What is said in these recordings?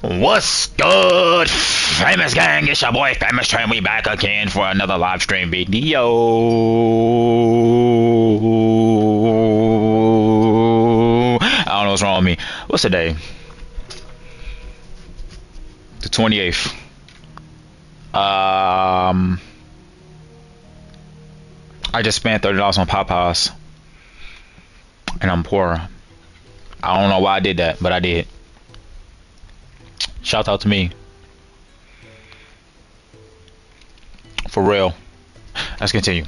What's good, famous gang? It's your boy Famous Train. We back again for another live stream video. I don't know what's wrong with me. What's the day? The 28th. I just spent $30 on Popeyes, and I'm poor. I don't know why I did that, but I did. Shout out to me. For real. Let's continue.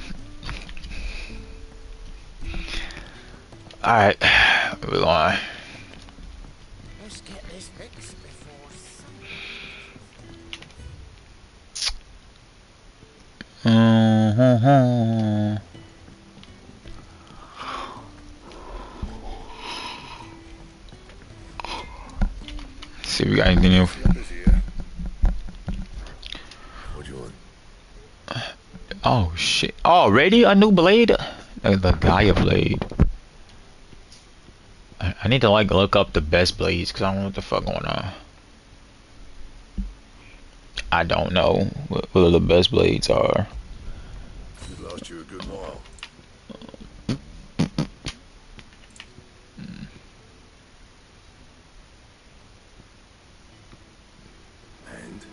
Alright. We're on. Let's get this fixed before See if we got anything new. Oh shit. Already a new blade? The Gaia blade. I need to like look up the best blades because I don't know what the fuck going on. I don't know what the best blades are. You lost you a good while. And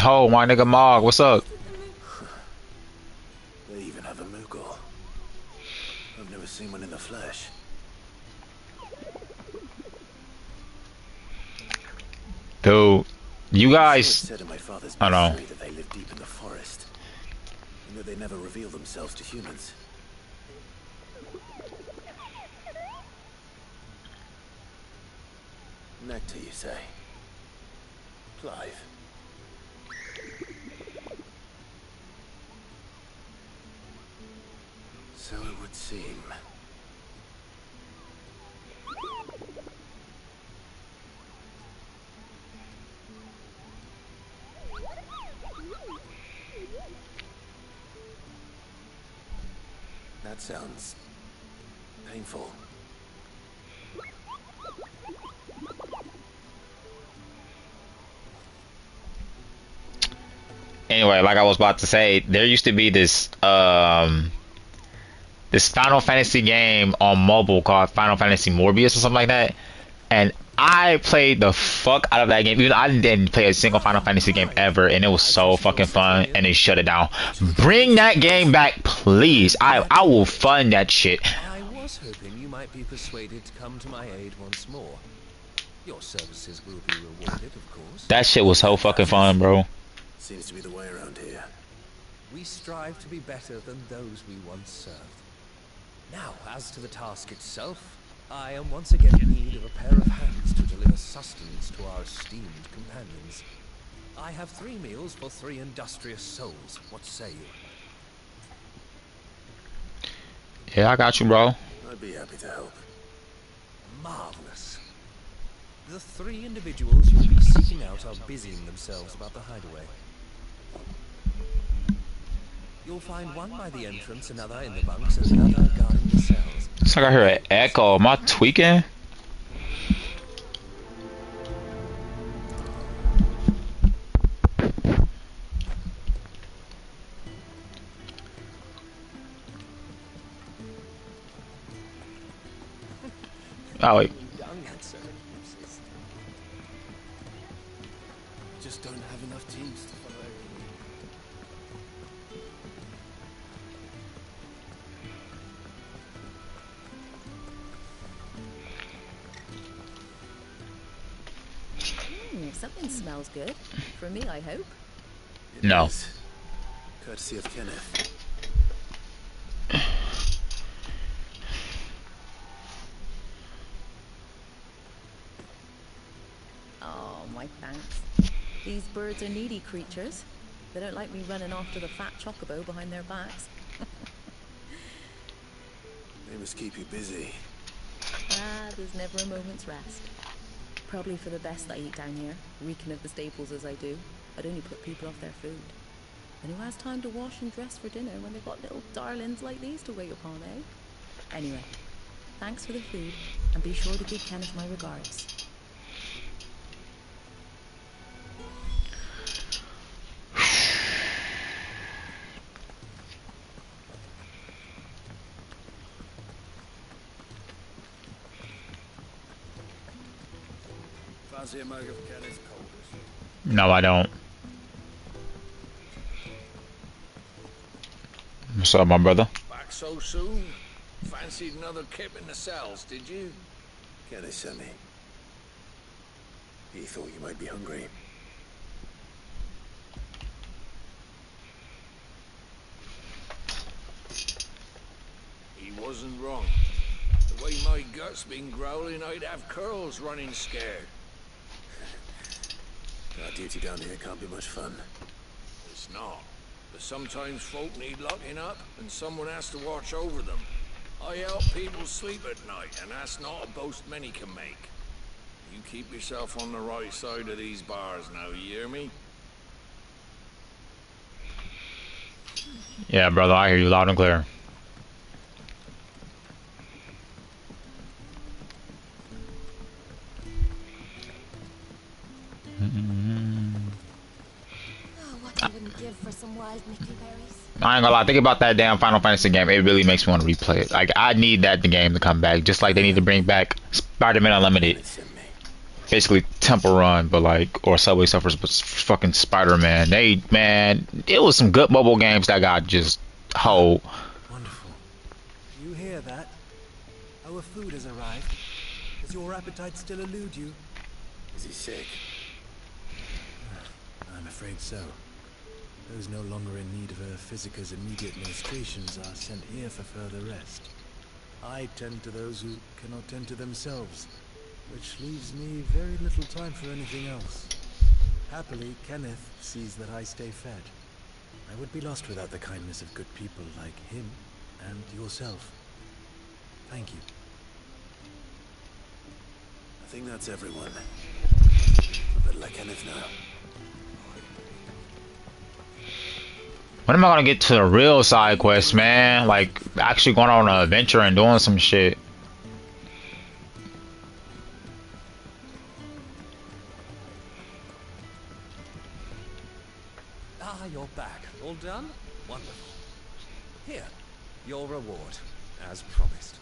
Oh, my nigga Mog, what's up? they even have a Moogle. I've never seen one in the flesh. Dude, you guys. Said in my father's I know. mystery that they live deep in the forest, and that they never reveal themselves to humans. Nectar, you say? Clive. So it would seem. That sounds painful. Anyway, like I was about to say, there used to be this this Final Fantasy game on mobile called Final Fantasy Morbius or something like that, and I played the fuck out of that game. Even I didn't play a single Final Fantasy game ever, and it was so fucking fun. And they shut it down. Bring that game back, please. I will fund that shit. I was hoping you might be persuaded to come to my aid once more. Your services will be rewarded, of course. That shit was so fucking fun, bro. Seems to be the way around here. We strive to be better than those we once served. Now, as to the task itself, I am once again in need of a pair of hands to deliver sustenance to our esteemed companions. I have 3 meals for 3 industrious souls. What say you? Yeah, I got you, bro. I'd be happy to help. Marvelous. The 3 individuals you'll be seeking out are busying themselves about the hideaway. You'll find one by the entrance, another in the bunks, and the other guarding the cells. It's like I hear an echo. Am I tweaking? Oh wait. Just don't have enough teams to follow. Something smells good. For me, I hope. No. Is. Courtesy of Kenneth. Oh, my thanks. These birds are needy creatures. They don't like me running after the fat chocobo behind their backs. They must keep you busy. Ah, there's never a moment's rest. Probably for the best I eat down here, reeking of the staples as I do. I'd only put people off their food. And who has time to wash and dress for dinner when they've got little darlings like these to wait upon, eh? Anyway, thanks for the food, and be sure to give Kenneth my regards. Fancy a mug of Kenneth Colders? No, I don't. What's up, my brother? Back so soon? Fancied another kip in the cells, did you? Kenneth sent me. He thought you might be hungry. He wasn't wrong. The way my gut's been growling, I'd have curls running scared. Our duty down here can't be much fun. It's not. But sometimes folk need locking up, and someone has to watch over them. I help people sleep at night, and that's not a boast many can make. You keep yourself on the right side of these bars now, you hear me? Yeah, brother, I hear you loud and clear. I wouldn't give for some wild nickelberries. I ain't gonna lie, think about that damn Final Fantasy game. It really makes me want to replay it. Like, I need that the game to come back, just like they need to bring back Spider-Man Unlimited. Basically Temple Run, but like, or Subway Surfers, but fucking Spider-Man. Man, it was some good mobile games that got just whole. Wonderful. Do you hear that? Our food has arrived. Does your appetite still elude you? Is he sick? I'm afraid so. Those no longer in need of a physicker's immediate ministrations are sent here for further rest. I tend to those who cannot tend to themselves, which leaves me very little time for anything else. Happily, Kenneth sees that I stay fed. I would be lost without the kindness of good people like him and yourself. Thank you. I think that's everyone. I better let Kenneth know. When am I gonna get to the real side quest, man? Like, actually going on an adventure and doing some shit. Ah, you're back. All done? Wonderful. Here, your reward, as promised.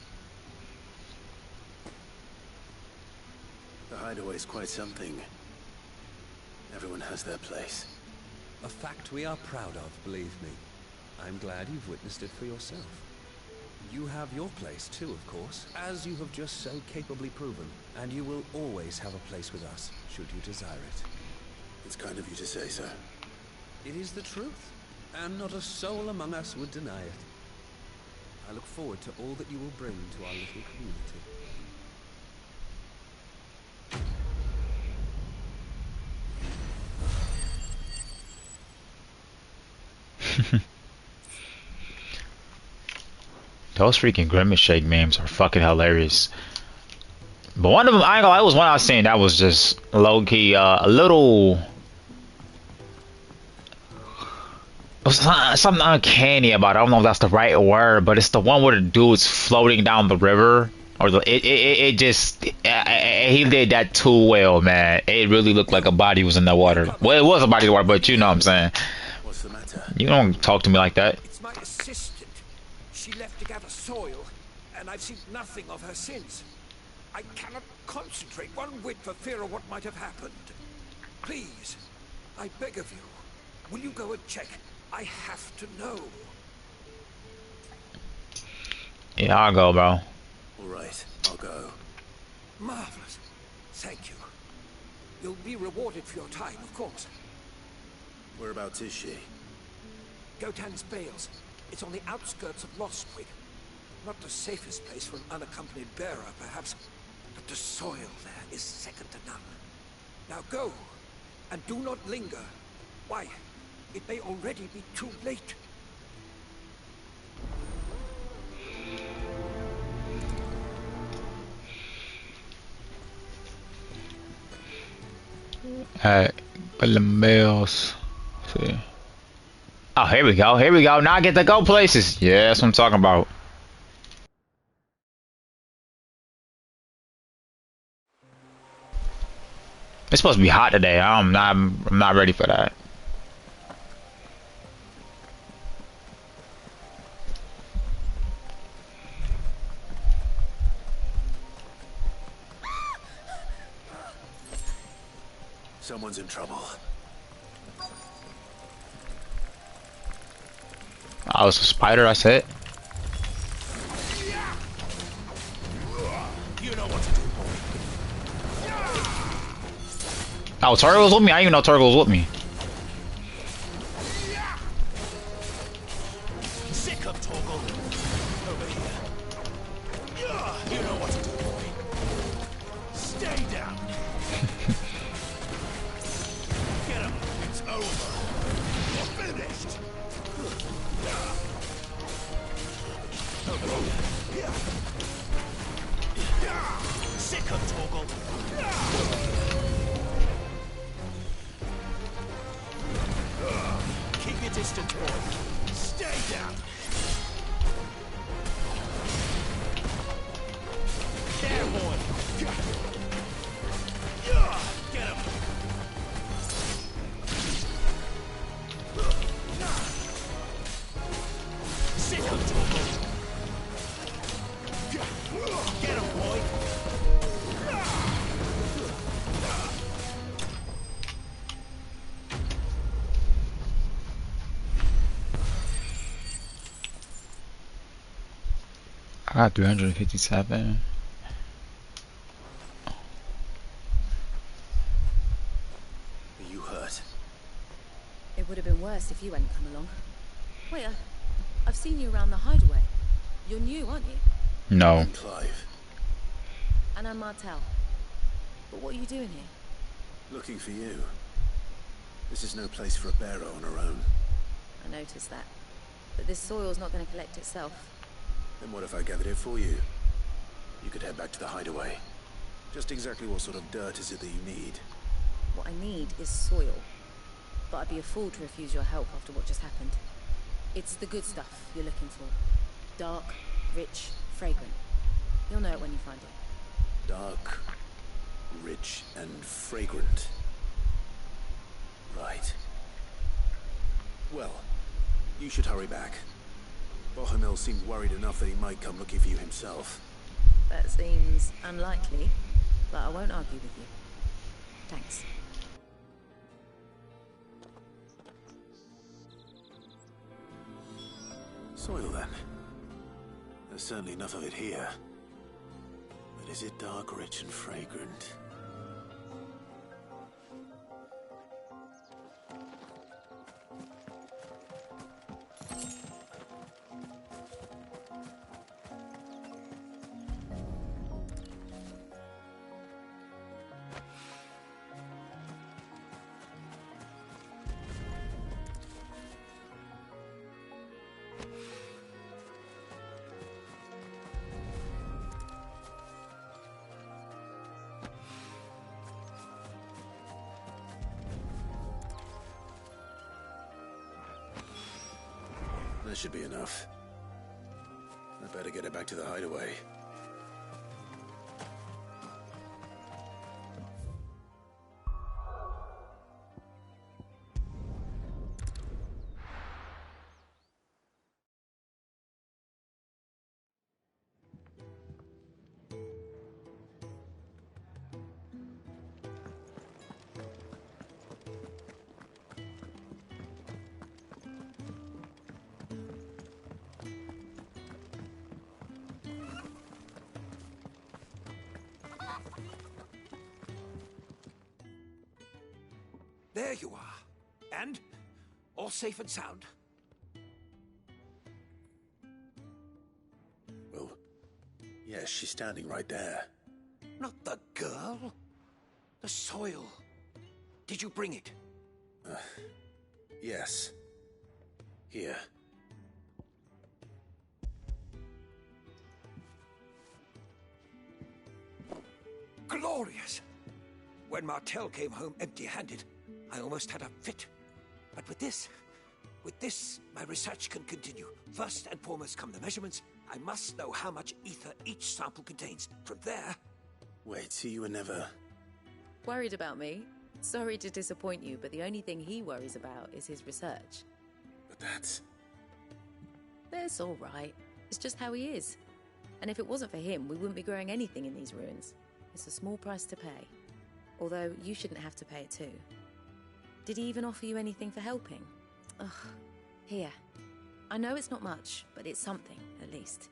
The hideaway's quite something. Everyone has their place. A fact we are proud of, believe me. I'm glad you've witnessed it for yourself. You have your place too, of course, as you have just so capably proven, and you will always have a place with us, should you desire it. It's kind of you to say so. It is the truth, and not a soul among us would deny it. I look forward to all that you will bring to our little community. Those freaking Grimace Shake memes are fucking hilarious. But one of them, I ain't gonna lie, was one I was saying that was just low-key, a little... It was something uncanny about it. I don't know if that's the right word, but it's the one where the dude's floating down the river. Or he did that too well, man. It really looked like a body was in the water. Well, it was a body in the water, but you know what I'm saying. What's the matter? You don't talk to me like that. It's my assistant. She left to gather soil, and I've seen nothing of her since. I cannot concentrate one whit for fear of what might have happened. Please, I beg of you, will you go and check? I have to know. Yeah, I'll go, bro. All right, I'll go. Marvelous. Thank you. You'll be rewarded for your time, of course. Whereabouts is she? Gotan's Bales. It's on the outskirts of Lostwig. Not the safest place for an unaccompanied bearer, perhaps, but the soil there is second to none. Now go, and do not linger. Why, it may already be too late. Alright, put the bells. See. Oh, here we go. Here we go. Now I get to go places. Yeah, that's what I'm talking about. It's supposed to be hot today. I'm not ready for that. Someone's in trouble. Oh, it's a spider, I said. You know what to do, boy. Oh, Turtle was with me? I didn't even know Turtle was with me. Sick of Torgal. Over here. You know what to do, boy. Stay down. Get him. It's over. You're finished. Over here. Sick of Torgal. Keep your distance, boy. Stay down. There, boy. Get him. Sick of Torgal. Get him, boy. I got 357. Are you hurt? It would have been worse if you hadn't come along. Wait, I've seen you around the hideaway. You're new, aren't you? No. I'm Clive. And I'm Martel. But what are you doing here? Looking for you. This is no place for a bearer on her own. I noticed that. But this soil's not going to collect itself. Then what if I gathered it for you? You could head back to the hideaway. Just exactly what sort of dirt is it that you need? What I need is soil. But I'd be a fool to refuse your help after what just happened. It's the good stuff you're looking for. Dark, rich, fragrant. You'll know it when you find it. Dark, rich, and fragrant. Right. Well, you should hurry back. Bohemil seemed worried enough that he might come looking for you himself. That seems unlikely, but I won't argue with you. Thanks. Soil, then. There's certainly enough of it here. But is it dark, rich, and fragrant? That should be enough. I better get it back to the hideaway. There you are. And? All safe and sound? Well, yes, she's standing right there. Not the girl. The soil. Did you bring it? Yes. Here. Glorious! When Martel came home empty-handed, I almost had a fit. But with this, With this, my research can continue. First and foremost come the measurements. I must know how much ether each sample contains. From there... Wait, so you were never... Worried about me? Sorry to disappoint you, but the only thing he worries about is his research. But that's... That's all right. It's just how he is. And if it wasn't for him, we wouldn't be growing anything in these ruins. It's a small price to pay. Although, you shouldn't have to pay it too. Did he even offer you anything for helping? Ugh. Here. I know it's not much, but it's something, at least.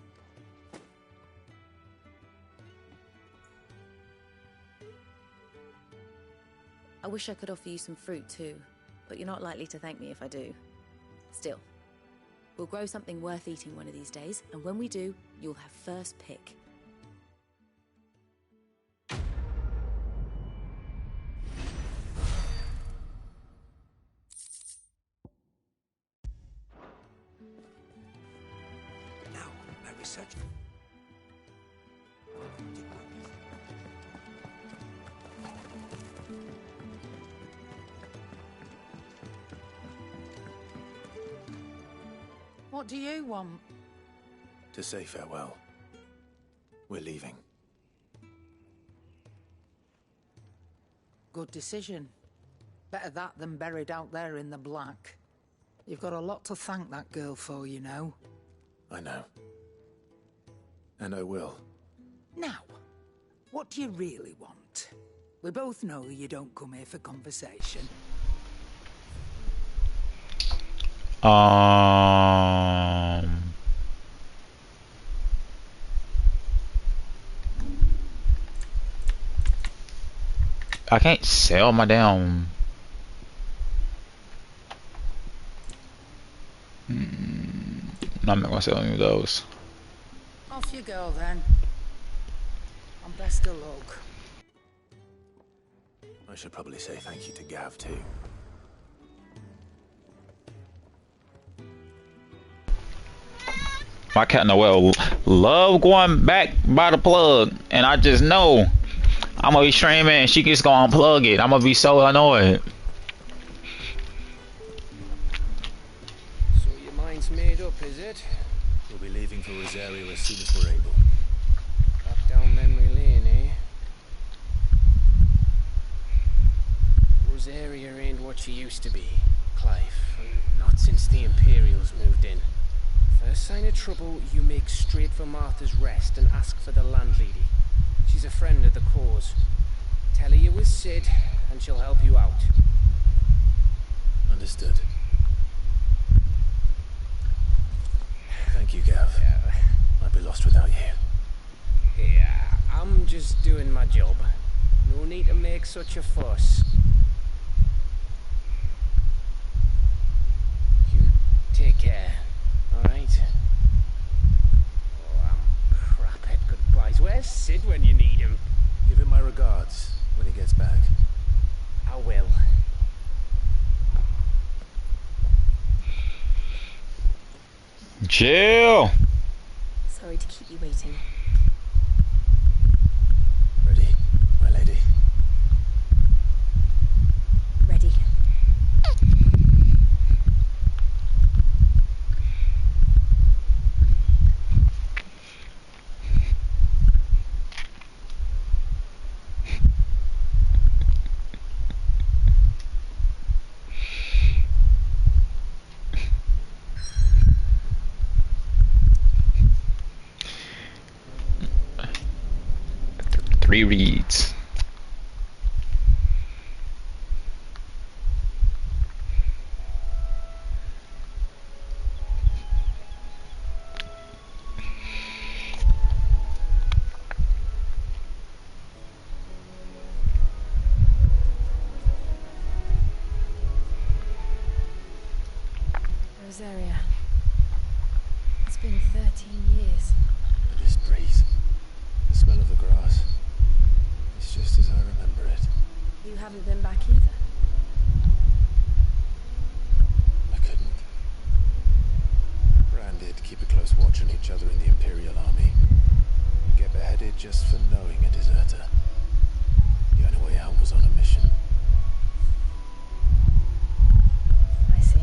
I wish I could offer you some fruit too, but you're not likely to thank me if I do. Still, we'll grow something worth eating one of these days, and when we do, you'll have first pick. Now, my research... What do you want? To say farewell. We're leaving. Good decision. Better that than buried out there in the black. You've got a lot to thank that girl for, you know. I know. And I will. Now, what do you really want? We both know you don't come here for conversation. I can't sell my damn. I'm not gonna sell any of those. Off you go then. And best of luck. I should probably say thank you to Gav too. My cat Noel love going back by the plug, and I just know I'm gonna be streaming and she just gonna unplug it. I'm gonna be so annoyed. So your mind's made up, is it? We'll be leaving for Rosario as soon as we're able. Back down memory lane, eh? Rosaria ain't what she used to be, Clive. Not since the Imperials moved in. First sign of trouble, you make straight for Martha's Rest and ask for the landlady. She's a friend of the cause. Tell her you was Sid, and she'll help you out. Understood. Thank you, Gav. I'd be lost without you. Yeah, I'm just doing my job. No need to make such a fuss. You take care, alright? Oh, I'm crap at goodbyes. Where's Sid when you need him? Give him my regards when he gets back. I will. Jill! Sorry to keep you waiting. Ready, my lady? Ready. Three reads. Rosaria. It's been 13 years. And this breeze. The smell of the grass. It's just as I remember it. You haven't been back either. I couldn't. Bran did keep a close watch on each other in the Imperial Army. You get beheaded just for knowing a deserter. The only way out was on a mission. I see.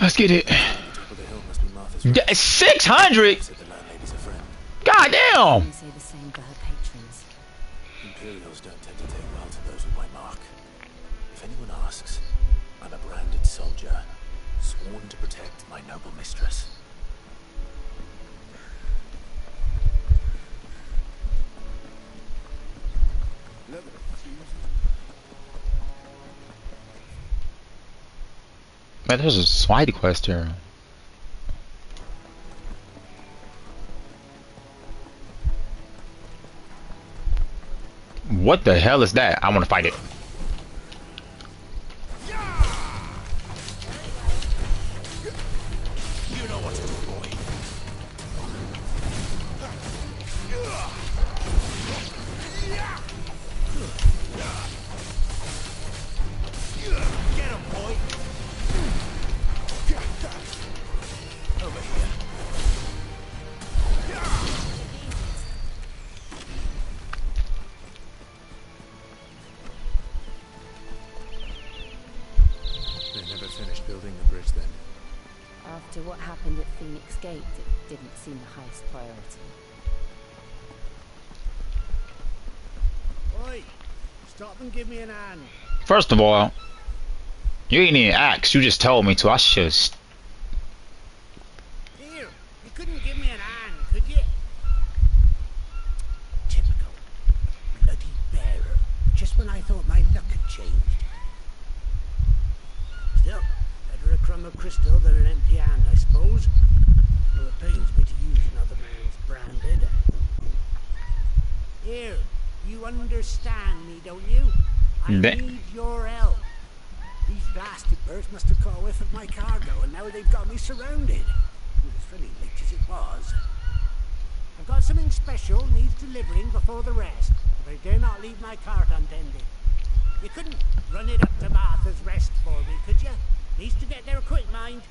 Let's get it. Top of the hill must be Martha's Rest. 600. Said the landlady's a friend. God damn. We say the same for her patrons. Imperials don't tend to take well to those with my mark. If anyone asks, I'm a branded soldier, sworn to protect my noble mistress. Man, there's a side quest here. What the hell is that? I want to fight it. After what happened at Phoenix Gate, it didn't seem the highest priority. Oi! Stop and give me an hand. First of all, you ain't even asked. You just told me to. I should. Here, you couldn't give me an hand, could you? Typical. Bloody bearer. Just when I thought my luck had changed. Still, better a crumb of crystal than an empty hand, I suppose. Though it pains me to use another man's branded. Here, you understand me, don't you? I need your help. These blasted birds must have caught a whiff of my cargo, and now they've got me surrounded. As funny late as it was. I've got something special needs delivering before the rest, but I dare not leave my cart untended. You couldn't run it up to Martha's Rest for me, could you? Needs to get there quick, mind.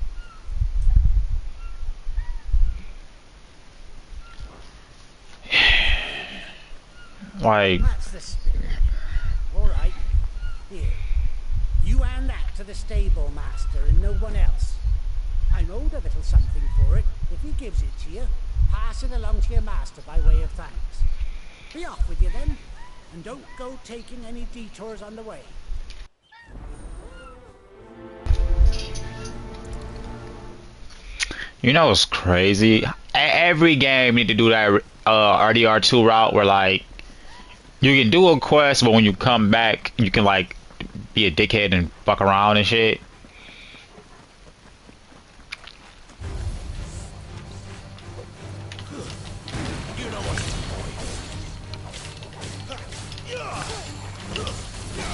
Like, That's the spirit. All right. Here. You hand that to the stable master and no one else. I'm owed a little something for it. If he gives it to you, pass it along to your master by way of thanks. Be off with you then, and don't go taking any detours on the way. you know what's crazy? Every game need to do that RDR2 route where like you can do a quest, but when you come back, you can like be a dickhead and fuck around and shit.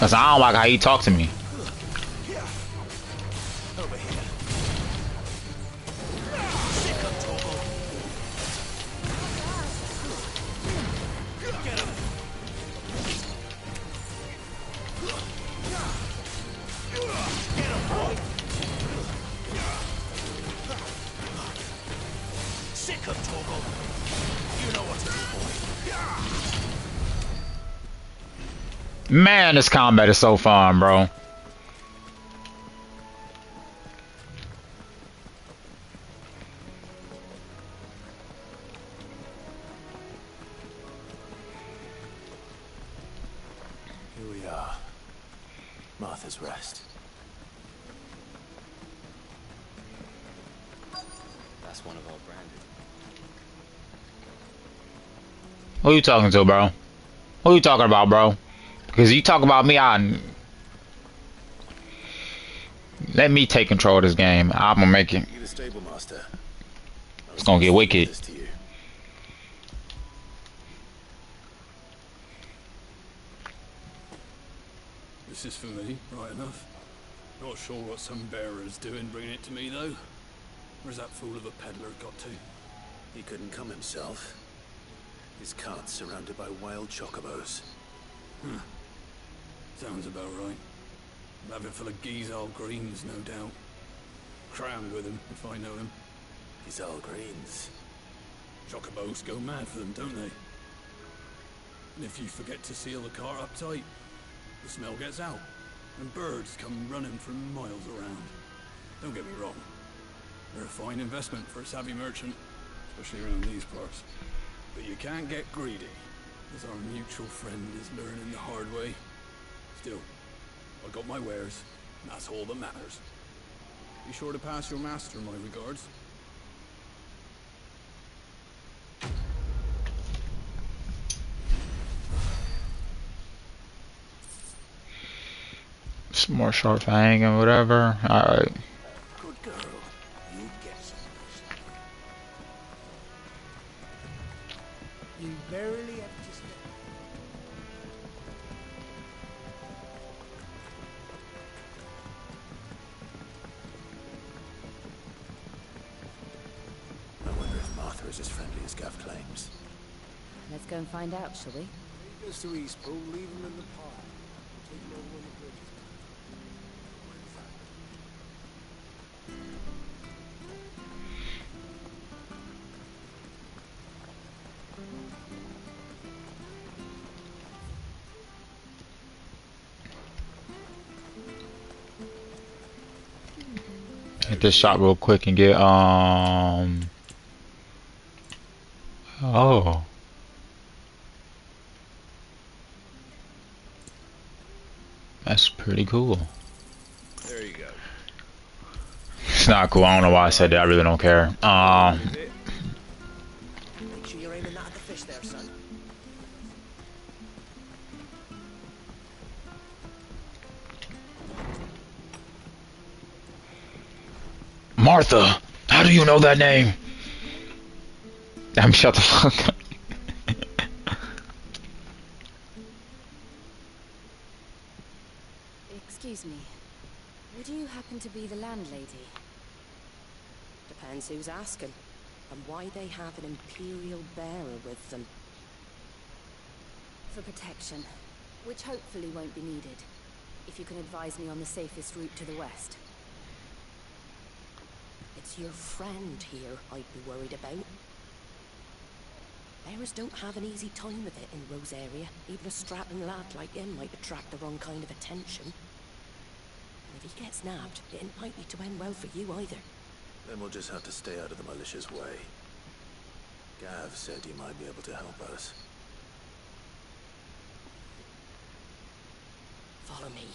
Cause I don't like how he talk to me. Man, this combat is so fun, bro. Here we are. Martha's Rest. That's one of our branded. Who you talking to, bro? Who you talking about, bro? Because you talk about me, let me take control of this game. I'm gonna make it. You the stable master. It's gonna get wicked. This to you. This is for me, right enough. Not sure what some bearer's doing bringing it to me, though. Where's that fool of a peddler got to? He couldn't come himself. His cart's surrounded by wild chocobos. Huh. Sounds about right. Have it full of Gizal greens, no doubt. Crammed with him, if I know him. Gizal greens. Chocobos go mad for them, don't they? And if you forget to seal the cart up tight, the smell gets out, and birds come running from miles around. Don't get me wrong, They're a fine investment for a savvy merchant, especially around these parts. But you can't get greedy, as our mutual friend is learning the hard way. Still, I got my wares, and that's all that matters. Be sure to pass your master my regards. Some more short fang and whatever. Alright. Good girl. You guess. You barely have to step. I wonder if Martha is as friendly as Gav claims. Let's go and find out, shall we? Take us to Eastpool, leave him in the park. Take him over when the bridge is done. Hit this shop real quick and get oh. That's pretty cool. There you go. It's not cool. I don't know why I said that. I really don't care. Make sure you're aiming that at the fish there, son. Martha, how do you know that name? Shut the fuck up. Excuse me. Would you happen to be the landlady? Depends who's asking, and why they have an Imperial bearer with them. For protection, which hopefully won't be needed. If you can advise me on the safest route to the west. It's your friend here I'd be worried about. Bearers don't have an easy time with it in Rose area. Even a strapping lad like him might attract the wrong kind of attention. And if he gets nabbed, it ain't likely to end well for you either. Then we'll just have to stay out of the malicious way. Gav said you might be able to help us. Follow me.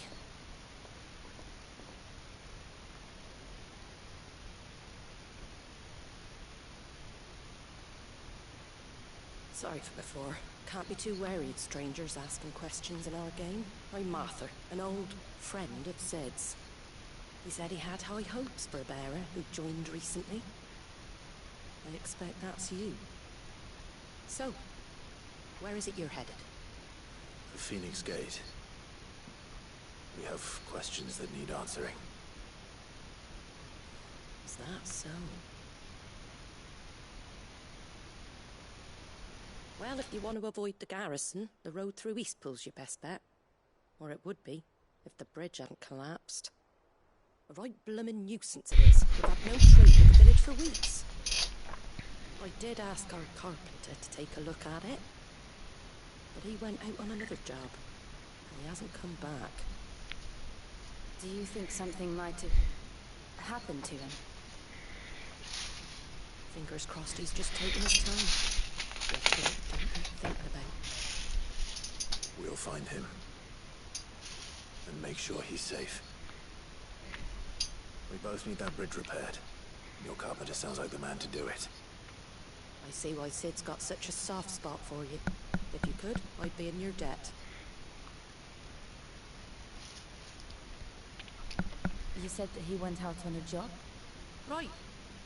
Sorry for before. Can't be too wary of strangers asking questions in our game. I'm Martha, an old friend of Sid's. He said he had high hopes for a bearer who joined recently. I expect that's you. So, where is it you're headed? The Phoenix Gate. We have questions that need answering. Is that so? Well, if you want to avoid the garrison, the road through Eastpool's your best bet. Or it would be, if the bridge hadn't collapsed. A right bloomin' nuisance it is. We've had no trade with the village for weeks. I did ask our carpenter to take a look at it, but he went out on another job, and he hasn't come back. Do you think something might have happened to him? Fingers crossed he's just taking his time. What don't be thinking about? We'll find him. And make sure he's safe. We both need that bridge repaired. Your carpenter sounds like the man to do it. I see why Sid's got such a soft spot for you. If you could, I'd be in your debt. You said that he went out on a job? Right.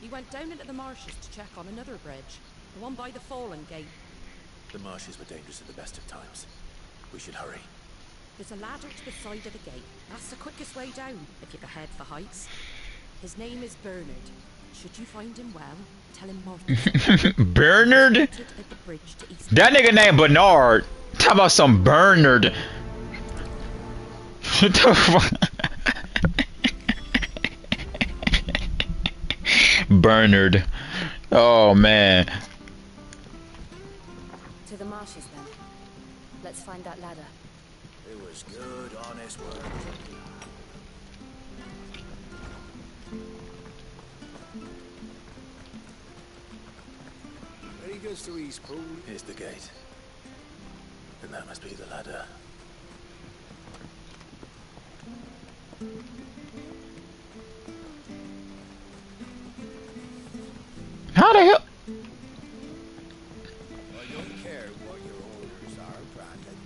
He went down into the marshes to check on another bridge. The one by the Fallen Gate. The marshes were dangerous at the best of times. We should hurry. There's a ladder to the side of the gate. That's the quickest way down, if you've a head for heights. His name is Bernard. Should you find him well, tell him Martin. Bernard? That nigga named Bernard. Talk about some Bernard. What the fuck? Bernard. Oh man. To the marshes then. Let's find that ladder. It was good, honest work. take us to Eastpool? Here's the gate. And that must be the ladder. How the hell? I don't care what your orders are, Brandon.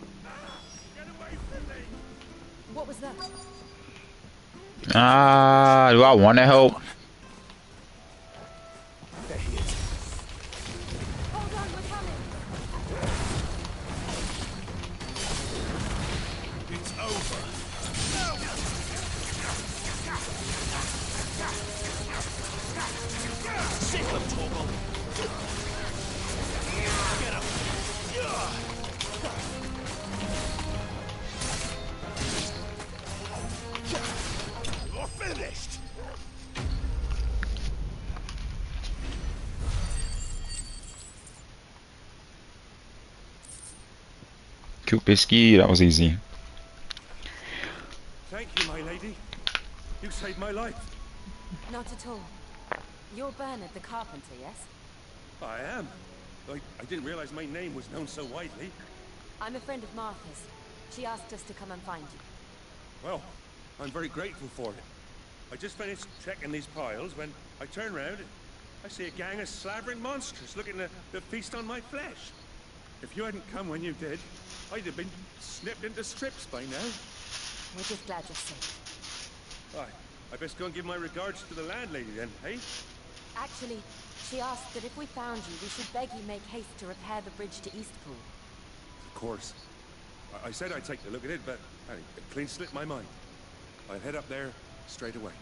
Get away from me! What was that? Do I want to help? There he is. Hold on, we're coming. It's over. Sick of Torgal. Get him. You're finished. Kubisky, that was easy. Thank you, my lady. You saved my life. Not at all. You're Bernard the carpenter, yes? I am. I didn't realize my name was known so widely. I'm a friend of Martha's. She asked us to come and find you. Well, I'm very grateful for it. I just finished checking these piles when I turn round and I see a gang of slavering monsters looking to feast on my flesh. If you hadn't come when you did, I'd have been snipped into strips by now. We're just glad you're safe. I best go and give my regards to the landlady then, eh? Actually, she asked that if we found you, we should beg you make haste to repair the bridge to Eastpool. Of course. I said I'd take a look at it, but it clean slipped my mind. I'll head up there straight away.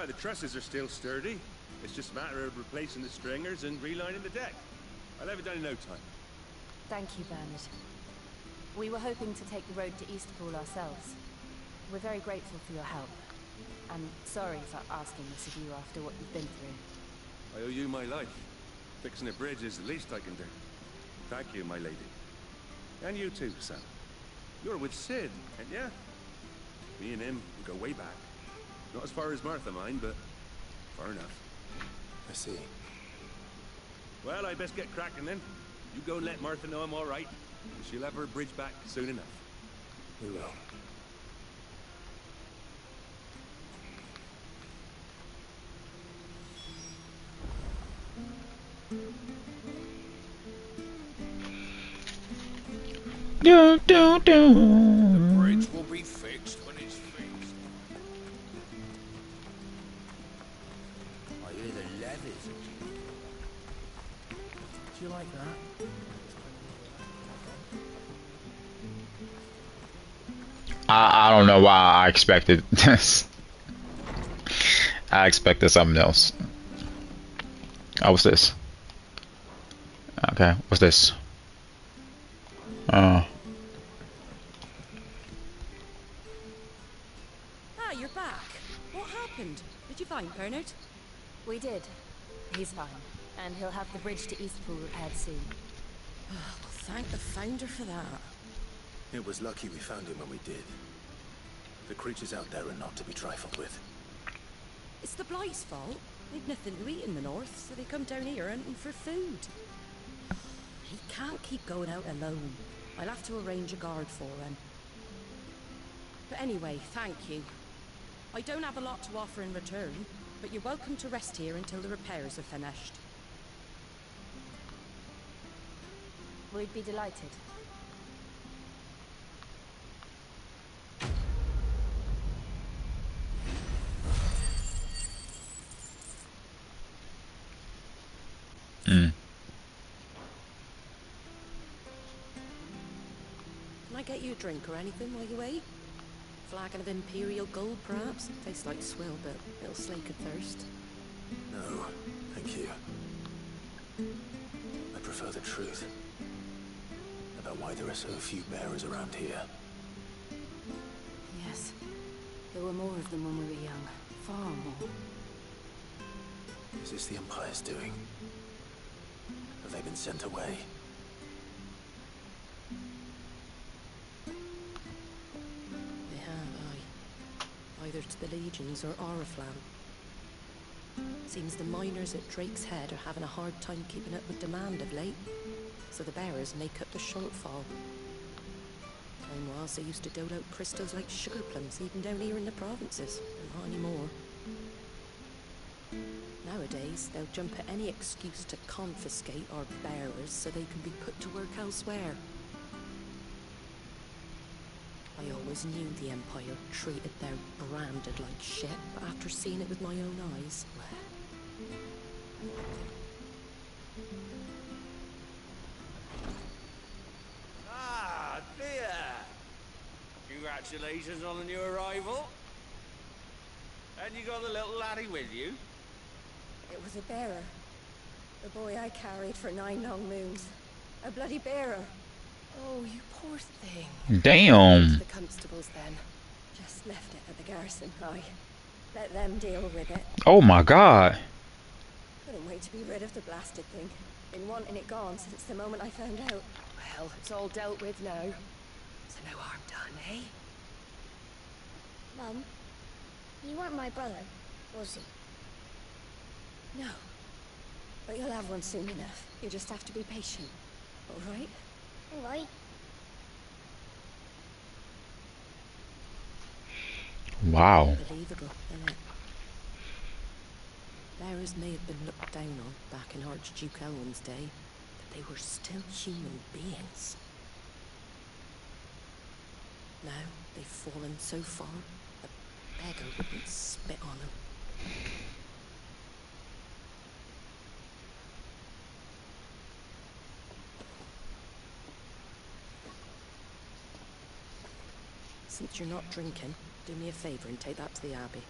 The trusses are still sturdy. It's just a matter of replacing the stringers and relining the deck. I'll have it done in no time. Thank you, Bernard. We were hoping to take the road to Eastpool ourselves. We're very grateful for your help. I'm sorry for asking this of you after what you've been through. I owe you my life. Fixing a bridge is the least I can do. Thank you, my lady. And you too, Sam. You're with Sid, ain't ya? Me and him go way back. Not as far as Martha, mind, but far enough. I see. Well, I best get cracking then. You go and let Martha know I'm all right. And she'll have her bridge back soon enough. We will. The bridge will be fixed when it's fixed. I hear the levies. Do you like that? I don't know why I expected this. I expected something else. Oh, what's this? Okay, what's this? Ah, you're back. What happened? Did you find Bernard? We did. He's fine. And he'll have the bridge to Eastpool repaired soon. Well, thank the founder for that. It was lucky we found him when we did. The creatures out there are not to be trifled with. It's the Blight's fault. They've nothing to eat in the north, so they come down here hunting for food. He can't keep going out alone. I'll have to arrange a guard for him. But anyway, thank you. I don't have a lot to offer in return, but you're welcome to rest here until the repairs are finished. We'd be delighted. Can I get you a drink or anything while you wait? Flagon of Imperial Gold, perhaps? Tastes like swill, but it'll slake a thirst. No, thank you. I prefer the truth about why there are so few bearers around here. Yes. There were more of them when we were young. Far more. Is this the Empire's doing? Have they been sent away? They have, aye. Either to the Legions or Oriflamme. Seems the miners at Drake's Head are having a hard time keeping up with demand of late, so the bearers make up the shortfall. Time was they used to dole out crystals like sugar plums even down here in the provinces, but not anymore. Nowadays, they'll jump at any excuse to confiscate our bearers so they can be put to work elsewhere. I always knew the Empire treated their branded like shit, but after seeing it with my own eyes, well... Ah, Thea! Congratulations on the new arrival. And you got the little laddie with you? It was a bearer. The boy I carried for 9 long moons. A bloody bearer. Oh, you poor thing. Damn. The constables then. Just left it at the garrison. I let them deal with it. Oh my god. Couldn't wait to be rid of the blasted thing. Been wanting it gone since the moment I found out. Well, it's all dealt with now. So no harm done, eh? Mum, you weren't my brother, was he? No. But you'll have one soon enough. You just have to be patient. All right? All right. Wow. Unbelievable, isn't it? Bearers may have been looked down on back in Archduke Elwin's day, but they were still human beings. Now they've fallen so far, a beggar wouldn't spit on them. Since you're not drinking, do me a favour and take that to the Abbey.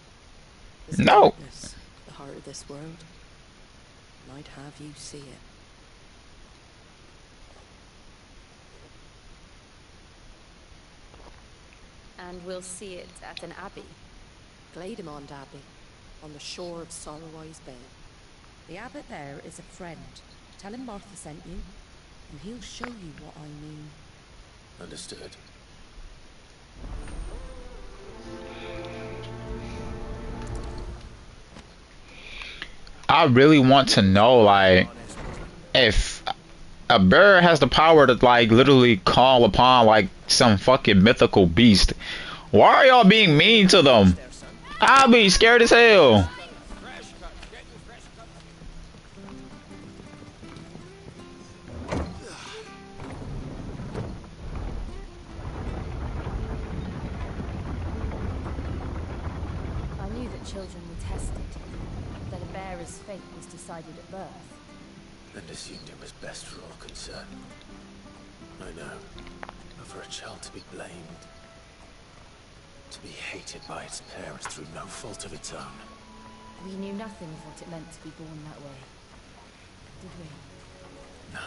There's No. darkness at the heart of this world, and I'd have you see it. And we'll see it at an abbey. Glademond Abbey, on the shore of Sorrowise Bay. The abbot there is a friend. Tell him Martha sent you, and he'll show you what I mean. Understood. I really want to know, like, if a bear has the power to, like, literally call upon, like, some fucking mythical beast, why are y'all being mean to them? I'll be scared as hell. I knew that children were tested, that a bearer's fate was decided at birth. And assumed it was best for all concerned. I know. But for a child to be blamed, to be hated by its parents through no fault of its own. We knew nothing of what it meant to be born that way, did we? No.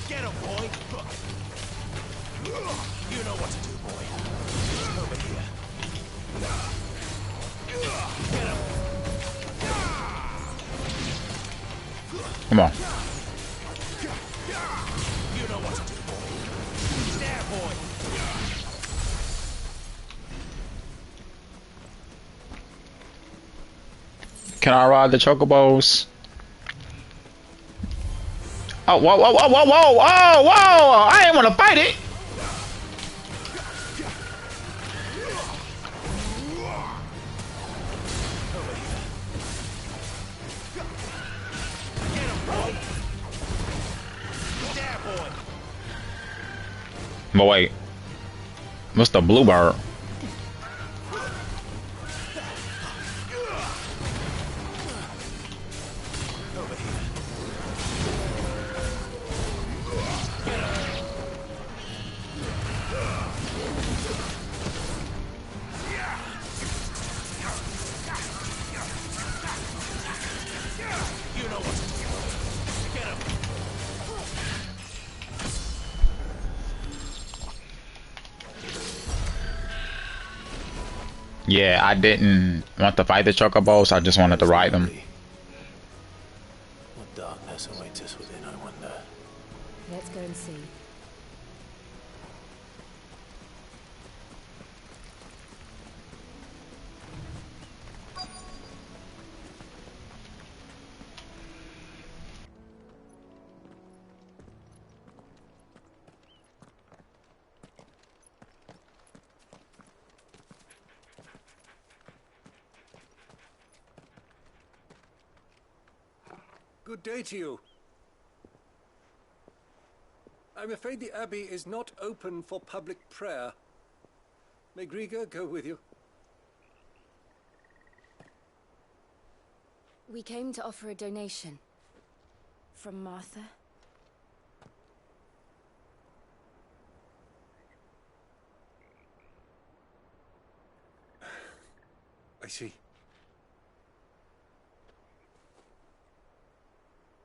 Get him, boy! You know what to do, boy. Over here. Get him! Come on. You know what to do, boy. There, boy! Can I ride the chocobos? Oh, whoa, whoa, whoa, whoa, whoa, whoa, whoa! I ain't wanna fight it! But wait, Mr. Bluebird. Yeah, I didn't want to fight the chocobos. I just wanted to ride them. What darkness awaits us within, I wonder. Let's go and see. Good day to you. I'm afraid the Abbey is not open for public prayer. May Grieger go with you? We came to offer a donation. From Martha. I see.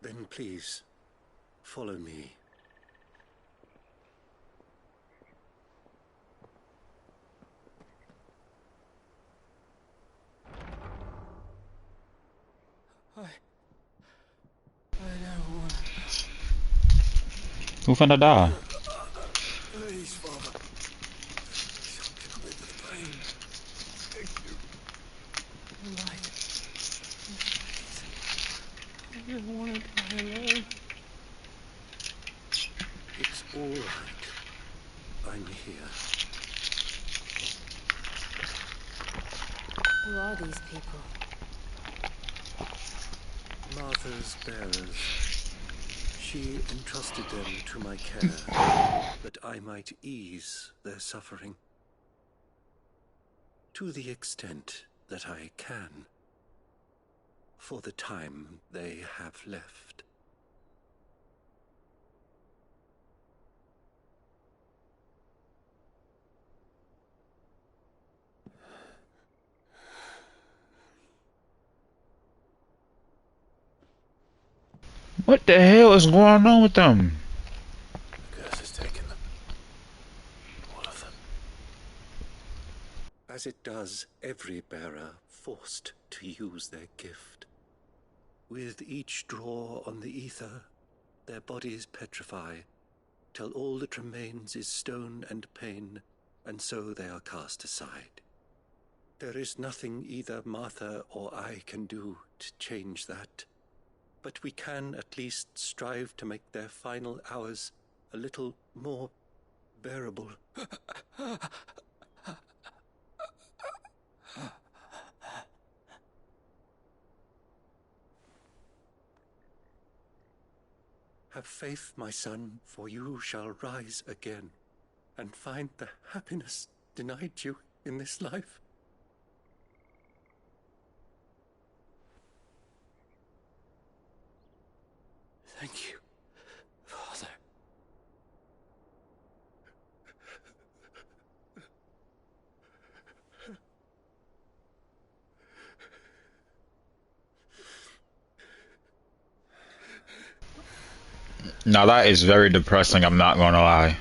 Then please, follow me. Who finna die? Please, Father. Please help me quit the pain. Thank you. I don't want to die alone. It's all right. I'm here. Who are these people? Martha's bearers. She entrusted them to my care, that I might ease their suffering. To the extent that I can. For the time they have left. What the hell is going on with them? The curse has taken them. All of them. As it does every bearer forced to use their gift. With each draw on the ether, their bodies petrify, till all that remains is stone and pain, and so they are cast aside. There is nothing either Martha or I can do to change that. But we can at least strive to make their final hours a little more bearable. Have faith, my son, for you shall rise again, and find the happiness denied you in this life. Thank you, Father. Now that is very depressing, I'm not gonna lie.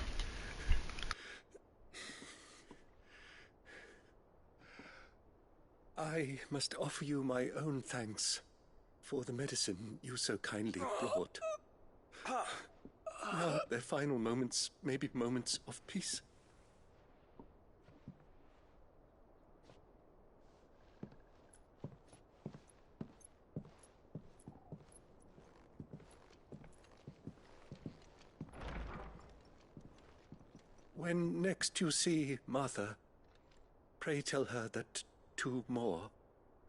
I must offer you my own thanks for the medicine you so kindly brought. Now their final moments may be moments of peace. When next you see Martha, pray tell her that 2 more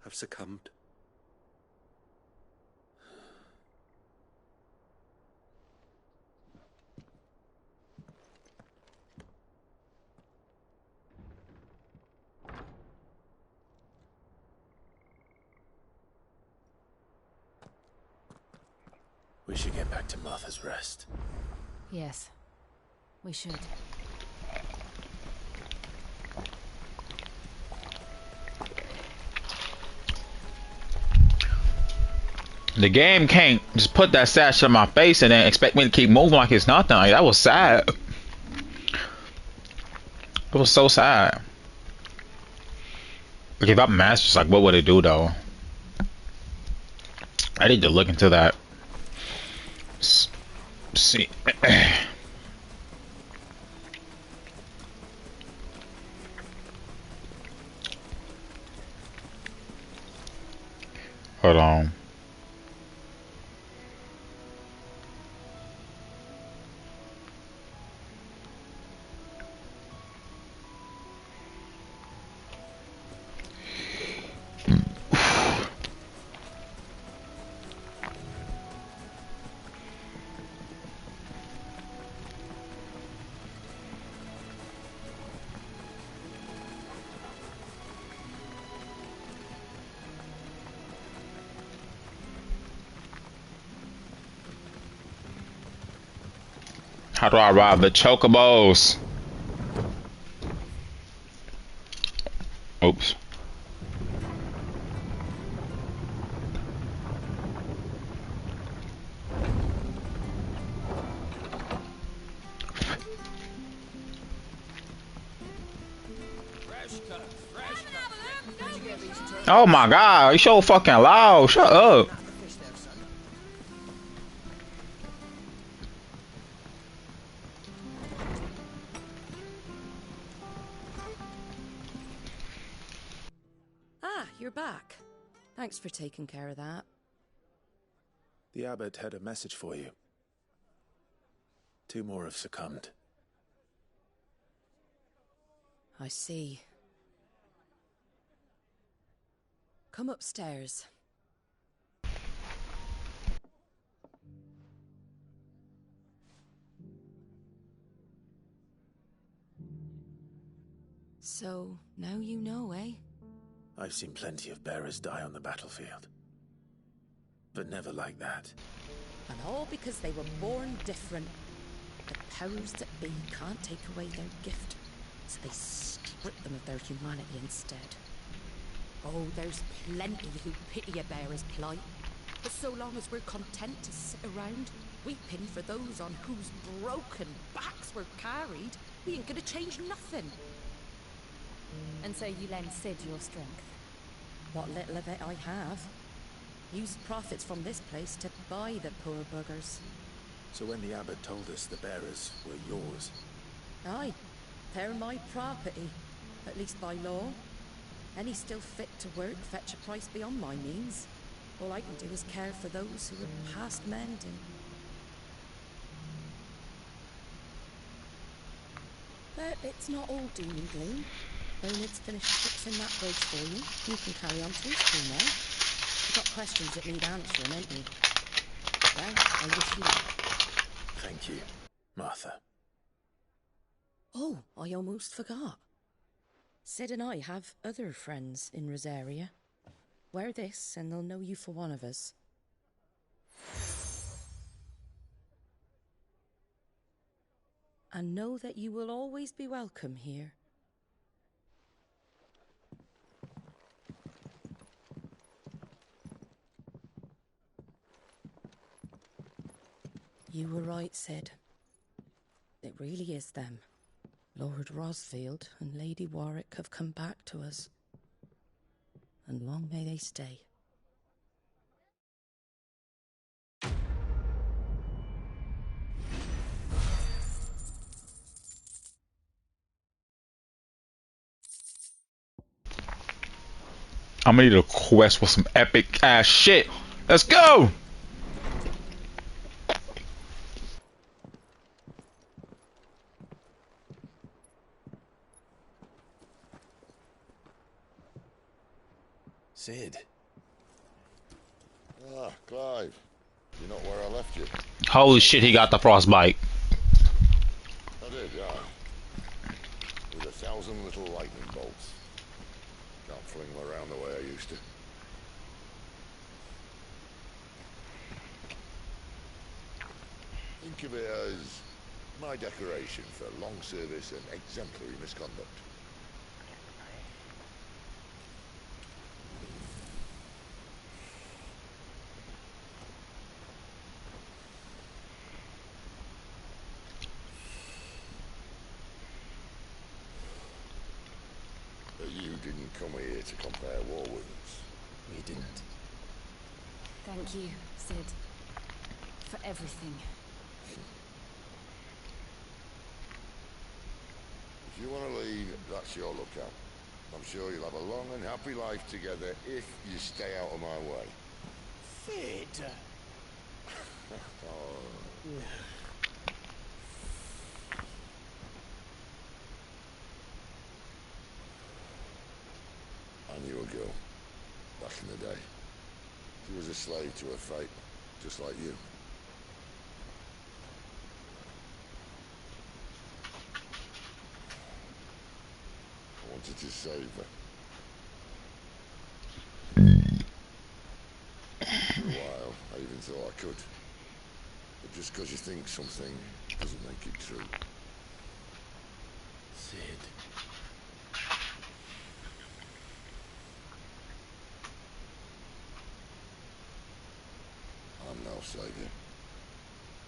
have succumbed. We should get back to Martha's Rest. Yes, we should. The game can't just put that sad shit on my face and then expect me to keep moving like it's nothing. Like, that was sad. It was so sad. Okay, if I'm masters, like, what would it do though? I need to look into that. See. Hold on. How do I rob the chocobos? Oops. Oh my god, you so fucking loud. Shut up. Ah, you're back. Thanks for taking care of that. The abbot had a message for you. 2 more have succumbed. I see. Come upstairs. So, now you know, eh? I've seen plenty of bearers die on the battlefield. But never like that. And all because they were born different. The powers that be can't take away their gift, so they strip them of their humanity instead. Oh, there's plenty who pity a bearer's plight. But so long as we're content to sit around, weeping for those on whose broken backs we're carried, we ain't gonna change nothing. And so you lend Sid your strength? What little of it I have. Used profits from this place to buy the poor buggers. So when the abbot told us the bearers were yours... Aye, they're my property, at least by law. Any still fit to work fetch a price beyond my means. All I can do is care for those who are past mending. But it's not all doom and gloom. Bernard's finished fixing that bridge for you. You can carry on to school now. You've got questions that need answering, ain't you? Well, I wish you luck. Thank you, Martha. Oh, I almost forgot. Sid and I have other friends in Rosaria. Wear this and they'll know you for one of us. And know that you will always be welcome here. You were right, Sid. It really is them. Lord Rosfield and Lady Warwick have come back to us. And long may they stay. I'm gonna need a quest with some epic ass shit. Let's go! Sid. Ah, Clive. You're not where I left you. Holy shit, he got the frostbite. I did, yeah. With 1,000 little lightning bolts. Can't fling them around the way I used to. Think of it as my decoration for long service and exemplary misconduct. You didn't come here to compare war wounds. We didn't. Thank you, Sid. For everything. If you want to leave, that's your lookout. I'm sure you'll have a long and happy life together if you stay out of my way. Sid! Oh. I knew a girl, back in the day. She was a slave to her fate, just like you. I wanted to save her. For a while, I even thought I could. But just because you think something doesn't make it true. Sid. I'm no savior.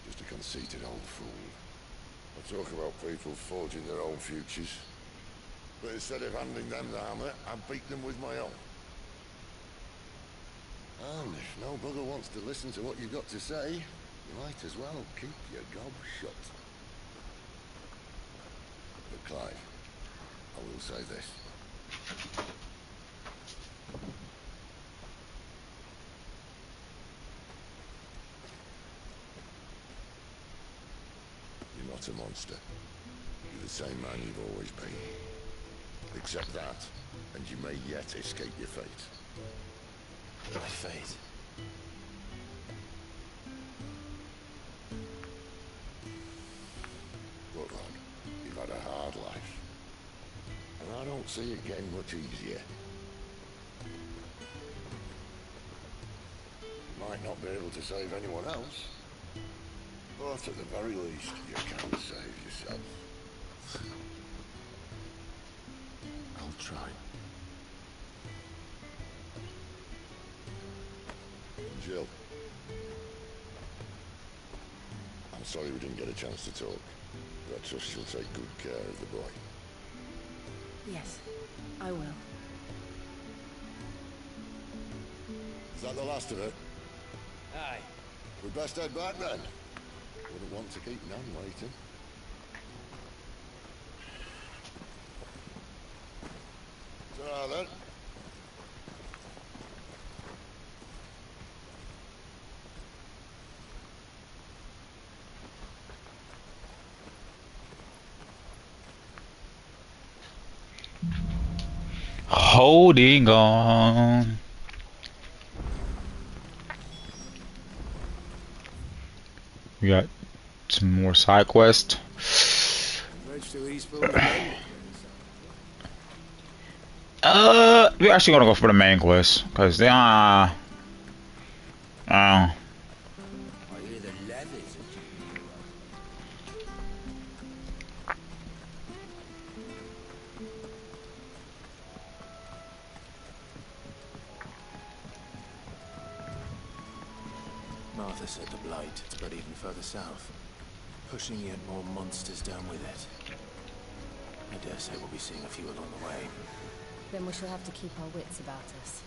Just a conceited old fool. I talk about people forging their own futures. But instead of handing them the hammer, I beat them with my own. And if no bugger wants to listen to what you've got to say, you might as well keep your gob shut. But Clive, I will say this. You're not a monster. You're the same man you've always been. Accept that, and you may yet escape your fate. My fate. Look, lad, you've had a hard life. And I don't see it getting much easier. You might not be able to save anyone else, but at the very least, you can save yourself. I'll try. Jill. I'm sorry we didn't get a chance to talk, but I trust you'll take good care of the boy. Yes, I will. Is that the last of it? Aye. We'd best head back then. Wouldn't want to keep Nan waiting. Ta-ra then. Holding on. We got some more side quests. We're actually gonna go for the main quest, cause they Martha said the blight spread even further south, pushing yet more monsters down with it. I dare say we'll be seeing a few along the way. Then we shall have to keep our wits about us.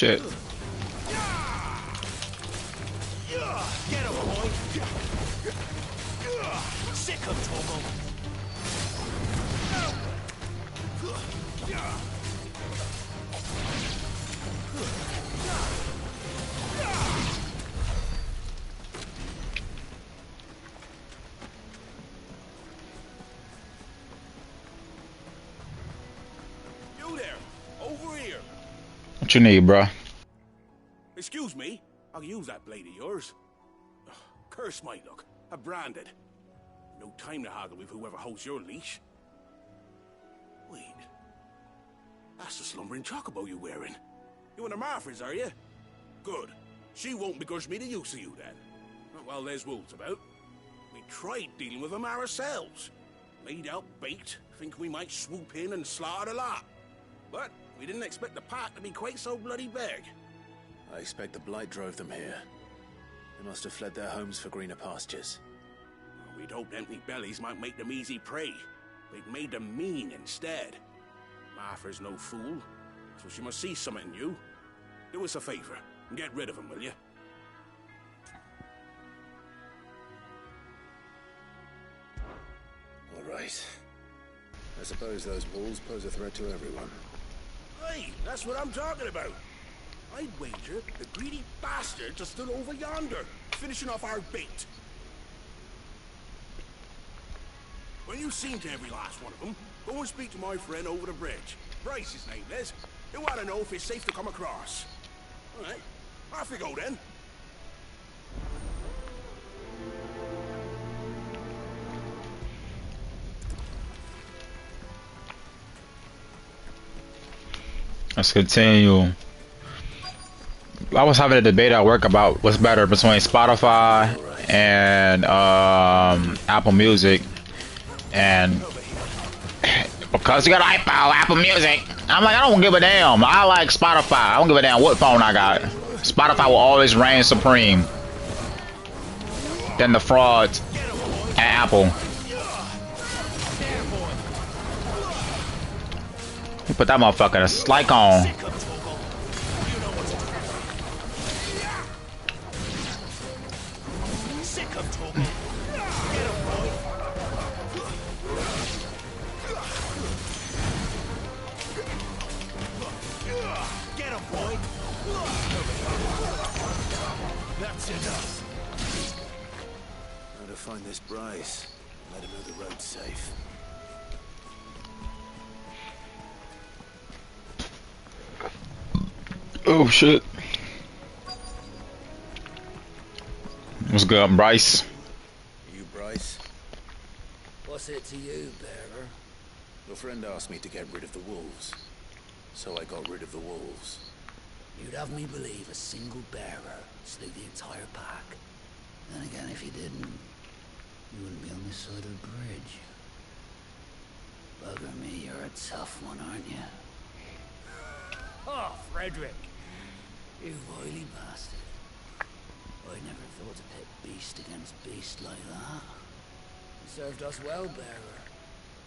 shit. Get him, boy! Sick of Togo! You there! Over here! What you need, bruh? Excuse me, I'll use that blade of yours. Ugh, curse my luck. I'm branded. No time to haggle with whoever holds your leash. Wait. That's the slumbering chocobo you're wearing. You and the Marfords, are you? Good. She won't begrudge me the use of you, then. Not while there's wolves about. We tried dealing with them ourselves. Laid out bait, think we might swoop in and slaughter the lot. But we didn't expect the pack to be quite so bloody big. I expect the blight drove them here. They must have fled their homes for greener pastures. We'd hoped empty bellies might make them easy prey. We'd made them mean instead. Martha's no fool, so she must see something in you. Do us a favor and get rid of them, will you? All right. I suppose those walls pose a threat to everyone. Hey, that's what I'm talking about. I'd wager the greedy bastards are still over yonder, finishing off our bait. When you've seen to every last one of them, go and speak to my friend over the bridge. Bryce, his name is. They want to know if it's safe to come across. All right, off you go then. Let's continue. I was having a debate at work about what's better between Spotify and Apple Music, and because you got Apple Music, I'm like, I don't give a damn. I like Spotify. I don't give a damn what phone I got. Spotify will always reign supreme than the frauds at Apple. Put that motherfucker in a slike on. That's enough. How to find this Bryce? Let him know the road's safe. Oh shit. What's good, Bryce? You Bryce? What's it to you, bearer? Your friend asked me to get rid of the wolves. So I got rid of the wolves. You'd have me believe a single bearer slew the entire pack. Then again, if you didn't, you wouldn't be on this side of the bridge. Bugger me, you're a tough one, aren't you? Oh, Frederick. You wily bastard. I never thought to pit beast against beast like that. You served us well, bearer.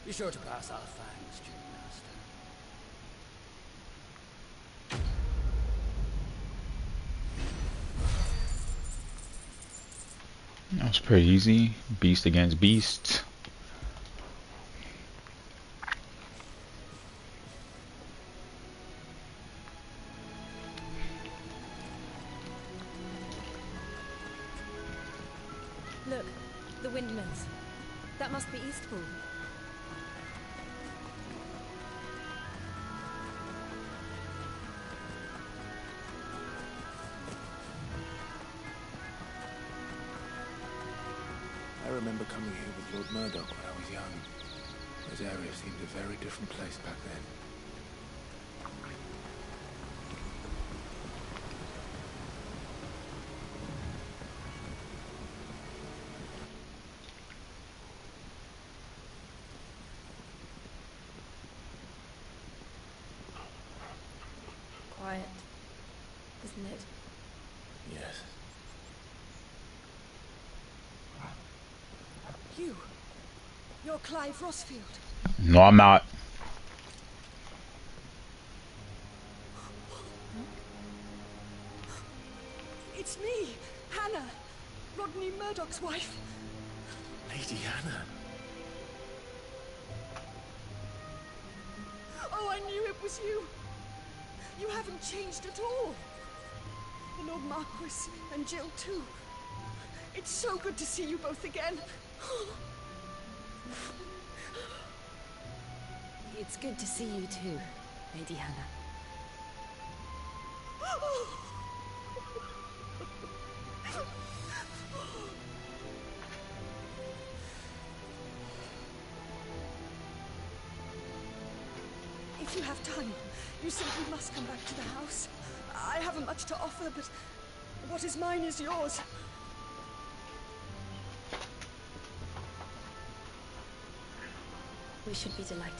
Be sure to pass our thanks, Jim Master. That was pretty easy. Beast against beast. Look, the windmills. That must be Eastpool. I remember coming here with Lord Murdoch when I was young. This area seemed a very different place back then. Quiet, isn't it? Yes. You're Clive Rossfield. No, I'm not. It's me, Hannah, Rodney Murdoch's wife. Lady Hannah. Oh, I knew it was you. You haven't changed at all. The Lord Marquis and Jill too. It's so good to see you both again. It's good to see you too, Lady Hannah. If you have time, you simply must come back to the house. I haven't much to offer, but what is mine is yours. We should be delighted.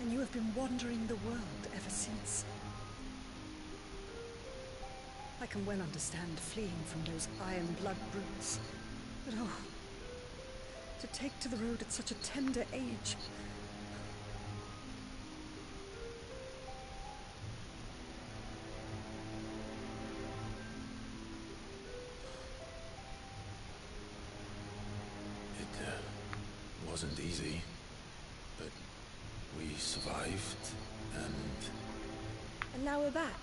And you have been wandering the world ever since. I can well understand fleeing from those iron blood brutes. But oh, to take to the road at such a tender age. It wasn't easy, but we survived, and... And now we're back.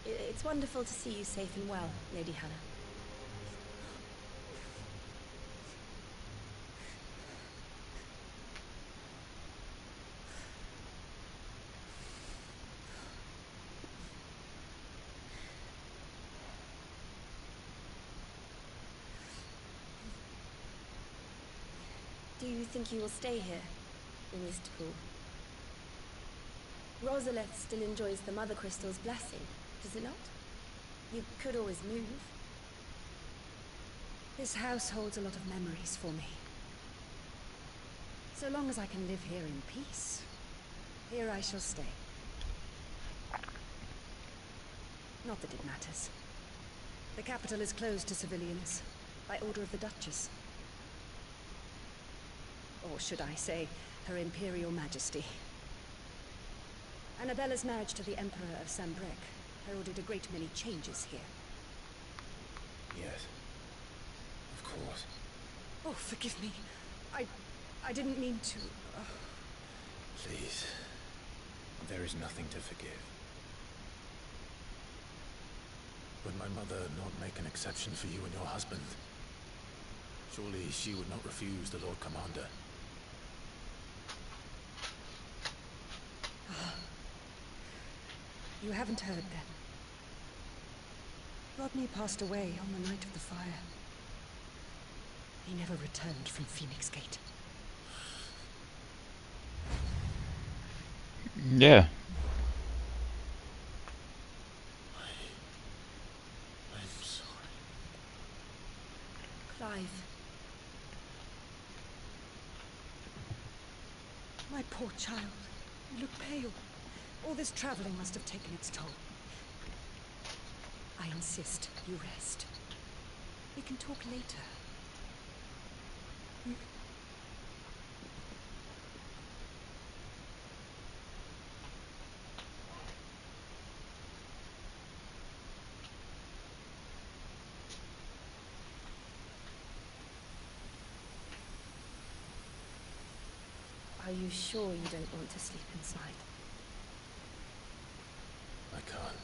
It's wonderful to see you safe and well, Lady Hannah. Do you think you will stay here, in Eastpool? Rosalith still enjoys the Mother Crystal's blessing, does it not? You could always move. This house holds a lot of memories for me. So long as I can live here in peace, here I shall stay. Not that it matters. The capital is closed to civilians, by order of the Duchess. Or should I say, Her Imperial Majesty. Annabella's marriage to the Emperor of Sambrec heralded a great many changes here. Yes. Of course. Oh, forgive me. I didn't mean to... Please. There is nothing to forgive. Would my mother not make an exception for you and your husband? Surely she would not refuse the Lord Commander. You haven't heard, then. Rodney passed away on the night of the fire. He never returned from Phoenix Gate. Yeah. I'm sorry. Clive. My poor child. You look pale. All this traveling must have taken its toll. I insist you rest. We can talk later. Are you sure you don't want to sleep inside? I can't.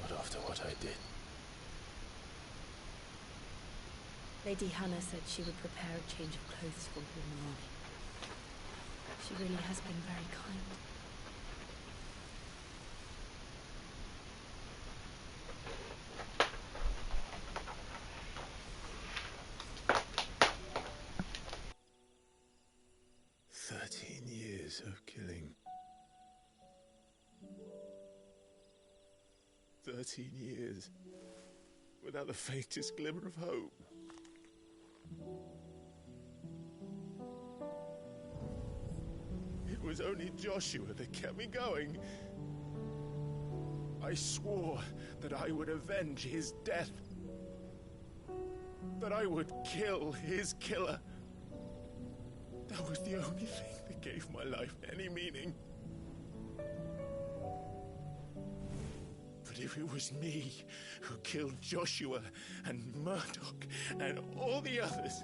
Not after what I did. Lady Hannah said she would prepare a change of clothes for you in the morning. She really has been very kind. Years of killing. 13 years without the faintest glimmer of hope. It was only Joshua that kept me going. I swore that I would avenge his death. That I would kill his killer. That was the only thing that gave my life any meaning. But if it was me who killed Joshua and Murdoch and all the others,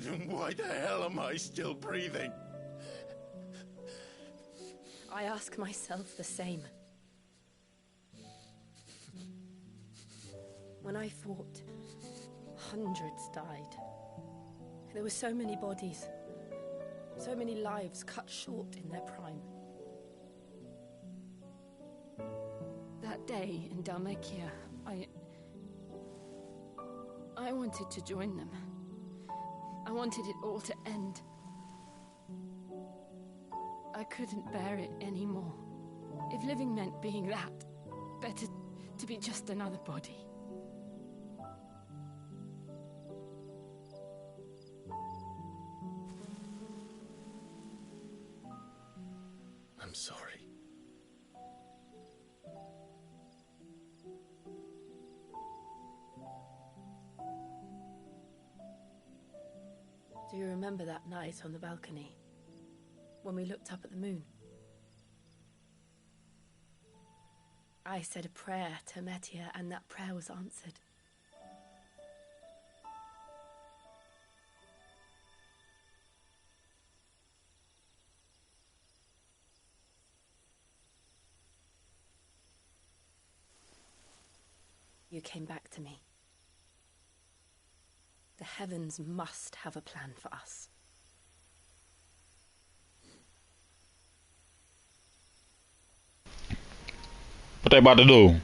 then why the hell am I still breathing? I ask myself the same. When I fought, hundreds died. There were so many bodies, so many lives cut short in their prime. That day in Dalmacia, I wanted to join them. I wanted it all to end. I couldn't bear it anymore. If living meant being that, better to be just another body. I'm sorry. Do you remember that night on the balcony? When we looked up at the moon? I said a prayer to Metia, and that prayer was answered. You came back to me. The heavens must have a plan for us. What they about to do?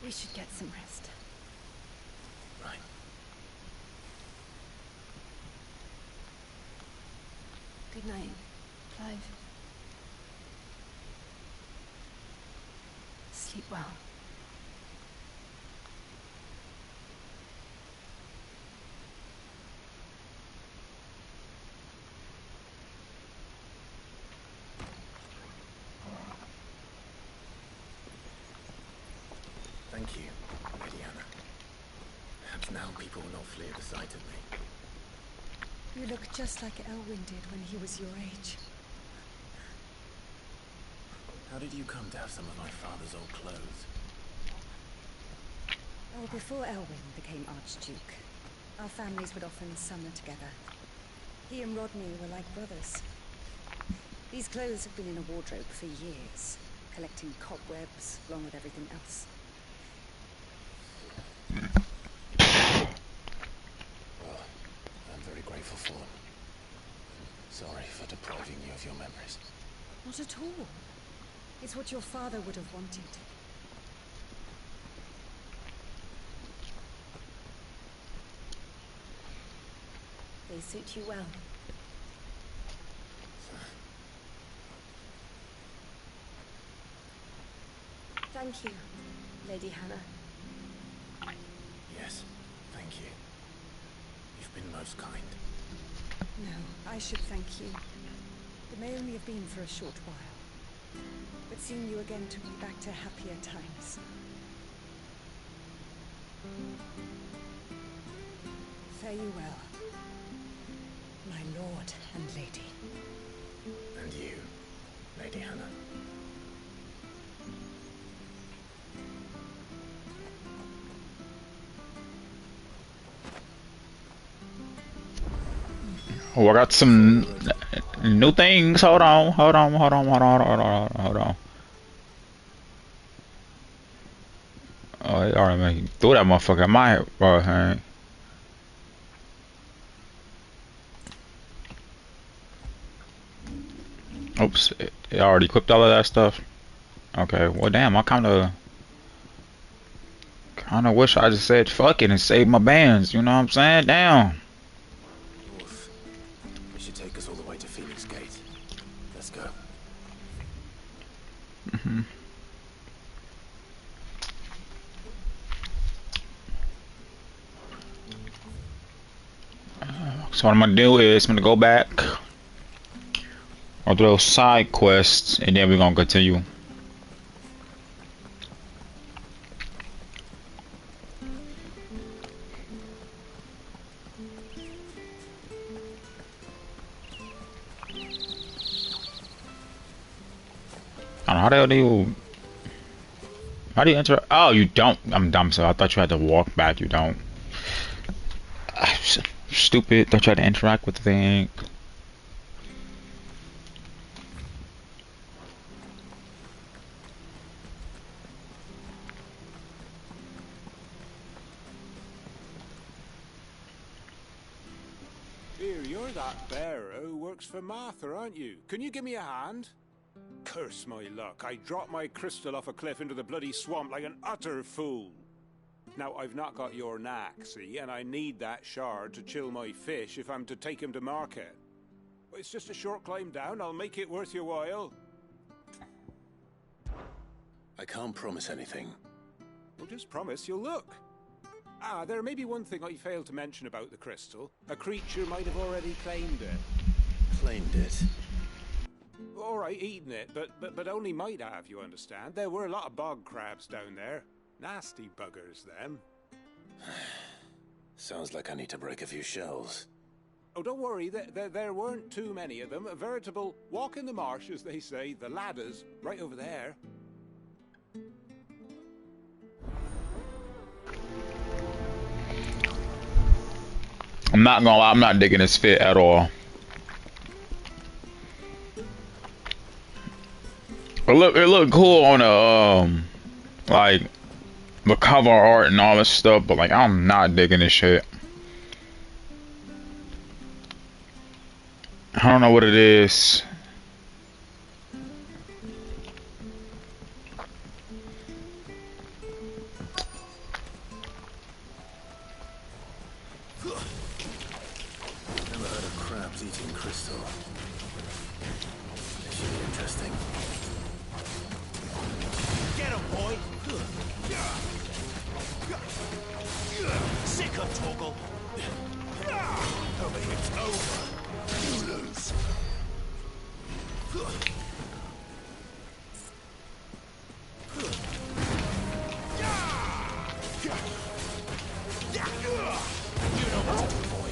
We should get some rest. Right. Good night, Clive. Sleep well. Thank you, Lady Anna. Perhaps now people will not flee at the sight of me. You look just like Elwyn did when he was your age. How did you come to have some of my father's old clothes? Oh, before Elwyn became Archduke, our families would often summer together. He and Rodney were like brothers. These clothes have been in a wardrobe for years, collecting cobwebs along with everything else. Well, I'm very grateful for them. Sorry for depriving you of your memories. Not at all. It's what your father would have wanted. They suit you well. Thank you, Lady Hannah. Yes, thank you. You've been most kind. No, I should thank you. It may only have been for a short while, but seeing you again took me back to happier times. Fare you well, my lord and lady. And you, Lady Hannah. Oh, I got some new things. Hold on. Oh, it already threw that motherfucker in my hand. Oops, it already equipped all of that stuff. Okay, well damn, I kinda wish I just said fuck it and saved my bands, you know what I'm saying? Damn. North. It should take us all the way to Phoenix Gate. Let's go. So what I'm gonna do is I'm gonna go back, I'll do those side quests, and then we're gonna continue. I don't know, how the hell do you... How do you enter? Oh, you don't. I'm dumb, so I thought you had to walk back. You don't. Stupid. Thought you had to interact with the thing. Here, you're that bearer who works for Martha, aren't you? Can you give me a hand? Curse my luck. I dropped my crystal off a cliff into the bloody swamp like an utter fool. Now, I've not got your knack, see, and I need that shard to chill my fish if I'm to take him to market. It's just a short climb down. I'll make it worth your while. I can't promise anything. Well, just promise you'll look. Ah, there may be one thing I failed to mention about the crystal. A creature might have already claimed it. Claimed it? All right, eaten it, but only might have, you understand. There were a lot of bog crabs down there. Nasty buggers, them. Sounds like I need to break a few shells. Oh, don't worry, there weren't too many of them. A veritable walk in the marsh, as they say. The ladder's right over there. I'm not gonna lie, I'm not digging this fit at all. It looked cool on the like the cover art and all this stuff, but like I'm not digging this shit. I don't know what it is. Never heard of crabs eating crystal. This should be interesting. Get him, boy! Sick of Toggle! Over here, it's over! You lose! You know what to do, boy.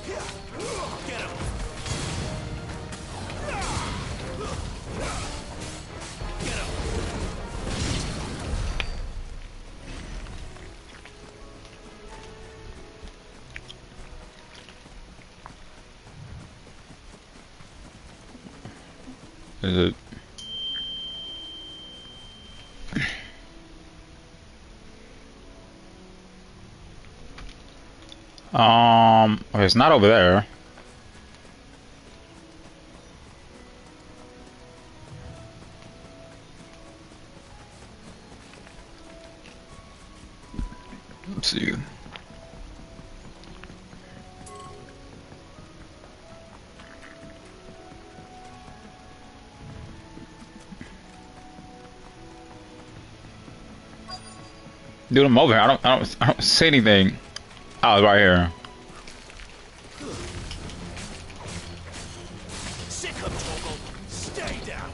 Get him! Get him! Is it? Okay, it's not over there. Let's see. Dude, I'm over here. I don't see anything. Oh, it's right here. Sick of Toggle! Stay down!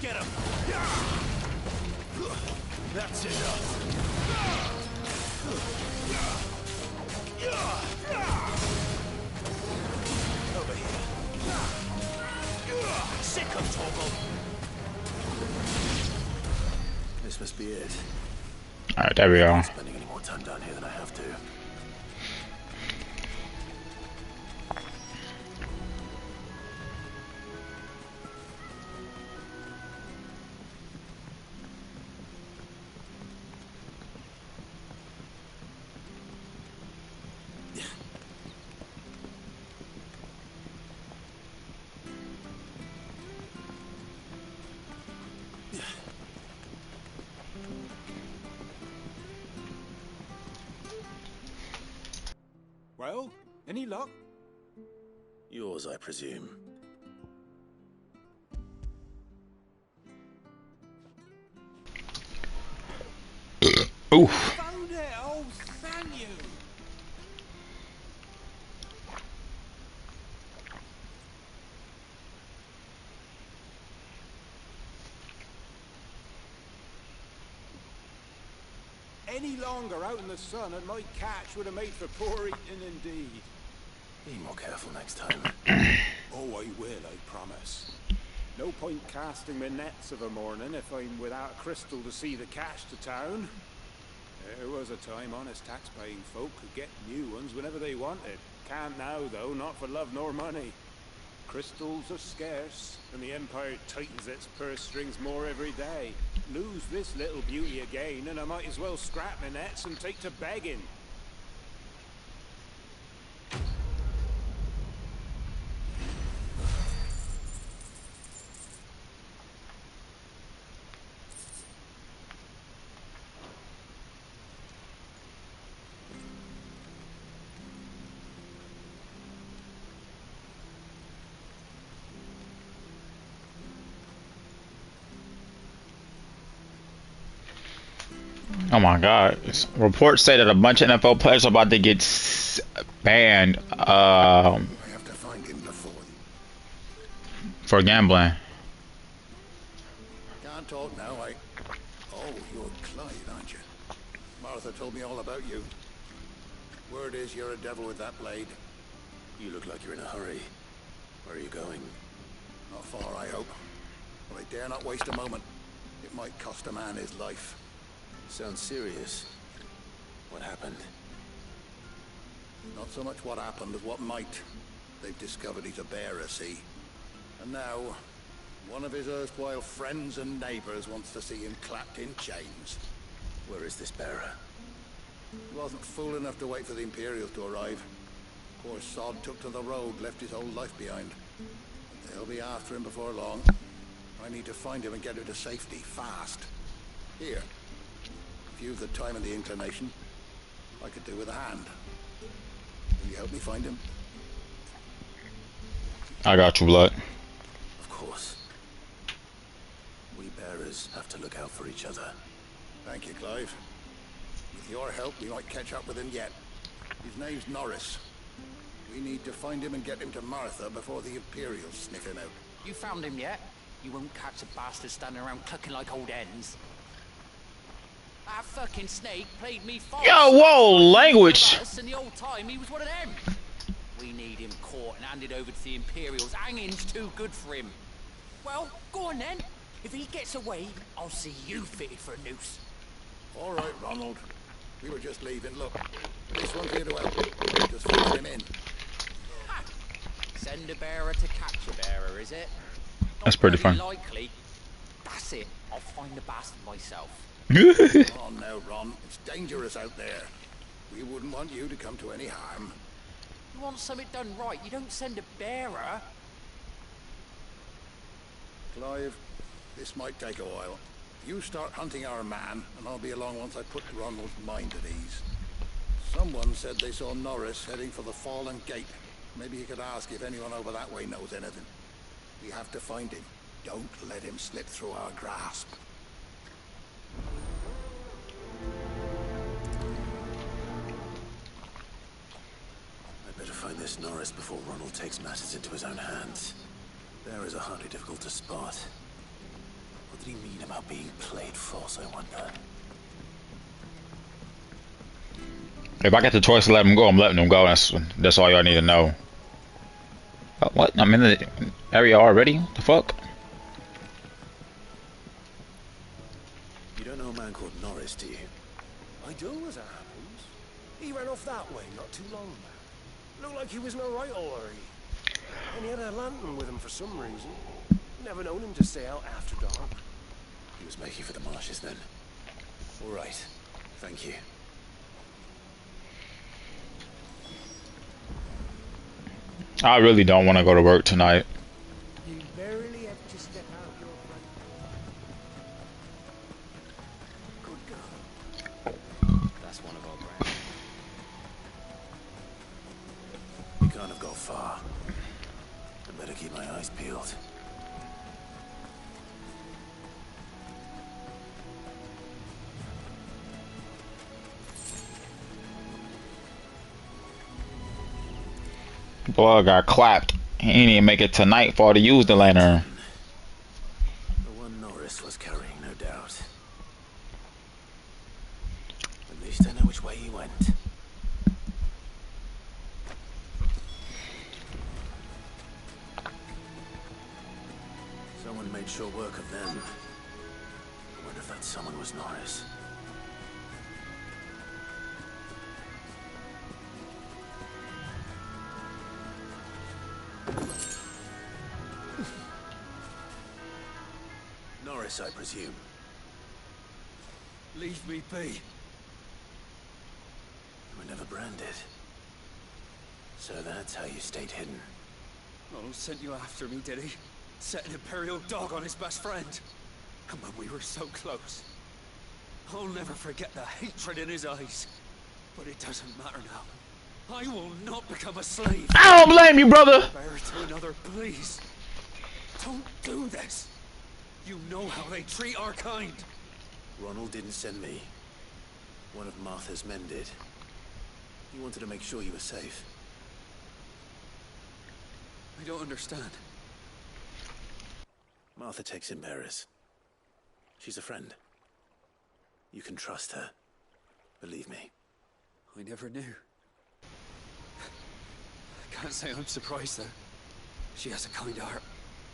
Get him! That's enough! Over here! Sick of Toggle! This must be it. Alright, there we go. I'm not spending any more time down here than I have to. Well, any luck? Yours, I presume. Oof. Found it! Oh, thank you! Any longer out in the sun and my catch would have made for poor eating indeed. Be more careful next time. Oh, I will, I promise. No point casting my nets of a morning if I'm without a crystal to see the catch to town. There was a time honest tax-paying folk could get new ones whenever they wanted. Can't now, though, not for love nor money. Crystals are scarce, and the Empire tightens its purse strings more every day. Lose this little beauty again, and I might as well scrap my nets and take to begging. Oh my God! Reports say that a bunch of NFL players are about to get banned I have to find him before. for gambling. Can't talk now, Oh, you're Clyde, aren't you? Martha told me all about you. Word is you're a devil with that blade. You look like you're in a hurry. Where are you going? Not far, I hope. But I dare not waste a moment. It might cost a man his life. Sounds serious. What happened? Not so much what happened as what might. They've discovered he's a bearer, see? And now, one of his erstwhile friends and neighbors wants to see him clapped in chains. Where is this bearer? He wasn't fool enough to wait for the Imperials to arrive. Poor sod took to the road, left his whole life behind. They'll be after him before long. I need to find him and get him to safety, fast. Here. If you've the time and the inclination, I could do with a hand. Will you help me find him? I got you, blood. Of course. We bearers have to look out for each other. Thank you, Clive. With your help, we might catch up with him yet. His name's Norris. We need to find him and get him to Martha before the Imperials sniff him out. You found him yet? You won't catch a bastard standing around clucking like old hens. That fucking snake played me false. Yo, whoa, language. And the old time he was one of them. We need him caught and handed over to the Imperials. Hanging's too good for him. Well, go on then. If he gets away, I'll see you fitted for a noose. All right, Ronald. We were just leaving. Look, this one's here to help. Just fix him in. Ha. Send a bearer to catch a bearer, is it? That's pretty fun. Likely. That's it. I'll find the bastard myself. Come on now, Ron. It's dangerous out there. We wouldn't want you to come to any harm. You want something done right, you don't send a bearer. Clive, this might take a while. You start hunting our man, and I'll be along once I put Ronald's mind at ease. Someone said they saw Norris heading for the Fallen Gate. Maybe you could ask if anyone over that way knows anything. We have to find him. Don't let him slip through our grasp. I'd better find this Norris before Ronald takes matters into his own hands. Bearers are hardly difficult to spot. What did he mean about being played false, I wonder? If I get the choice to let him go, I'm letting him go. That's all y'all need to know. What? I'm in the area already? What the fuck? You don't know a man called Norris, do you? I do, as it happens. He ran off that way not too long back. Looked like he was in a right hurry. And he had a lantern with him for some reason. Never known him to stay out after dark. He was making for the marshes then. All right. Thank you. I really don't want to go to work tonight. You barely have to step out your front. Good girl. That's one of our brand. We can't have got far. I better keep my eyes peeled. Boy got clapped. He didn't even make it to nightfall to use the lantern. The one Norris was carrying, no doubt. At least I know which way he went. Someone made short work of them. I wonder if that someone was Norris. Norris, I presume. Leave me be. You were never branded. So that's how you stayed hidden. Ronald sent you after me, did he? Set an Imperial dog on his best friend. And when we were so close. I'll never forget the hatred in his eyes. But it doesn't matter now. I will not become a slave. I don't blame you, brother. Bear to another, please. Don't do this. You know how they treat our kind. Ronald didn't send me. One of Martha's men did. He wanted to make sure you were safe. I don't understand. Martha takes in bearers. She's a friend. You can trust her. Believe me. I never knew. I can't say I'm surprised, though. She has a kind heart.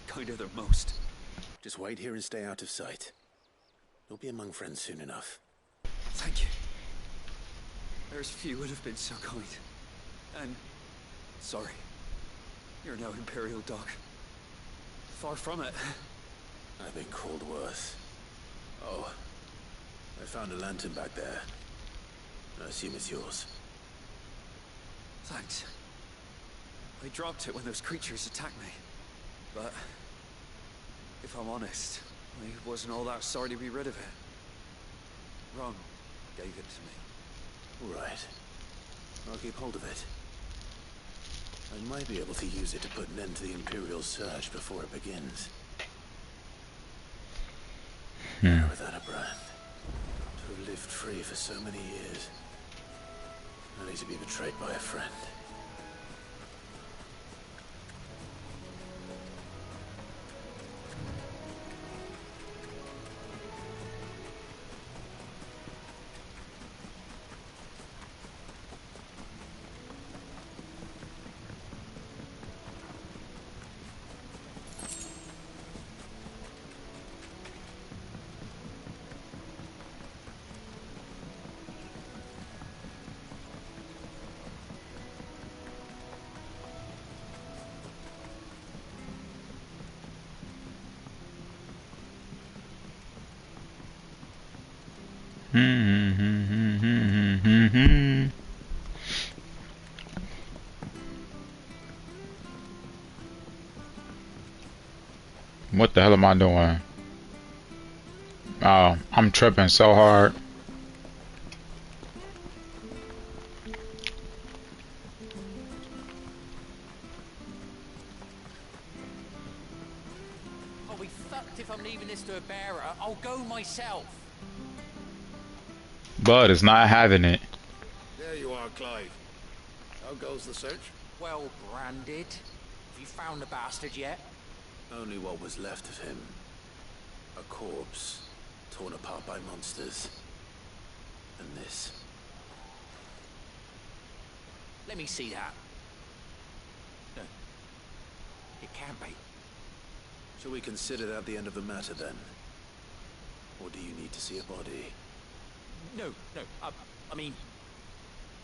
Kinder than most. Just wait here and stay out of sight. You'll be among friends soon enough. Thank you. There's few would have been so kind. And... sorry. You're no Imperial dog. Far from it. I've been called worse. Oh. I found a lantern back there. I assume it's yours. Thanks. I dropped it when those creatures attacked me. But... if I'm honest, I wasn't all that sorry to be rid of it. Ron gave it to me. All right. I'll keep hold of it. I might be able to use it to put an end to the Imperial surge before it begins. Without a brand. To have lived free for so many years. Only to be betrayed by a friend. What the hell am I doing? Oh, I'm tripping so hard. I'll be fucked if I'm leaving this to a bearer. I'll go myself. Bud is not having it. There you are, Clive. How goes the search? Well branded. Have you found the bastard yet? Only what was left of him. A corpse, torn apart by monsters. And this. Let me see that. No. It can't be. Shall we consider that the end of the matter then? Or do you need to see a body? No. I mean,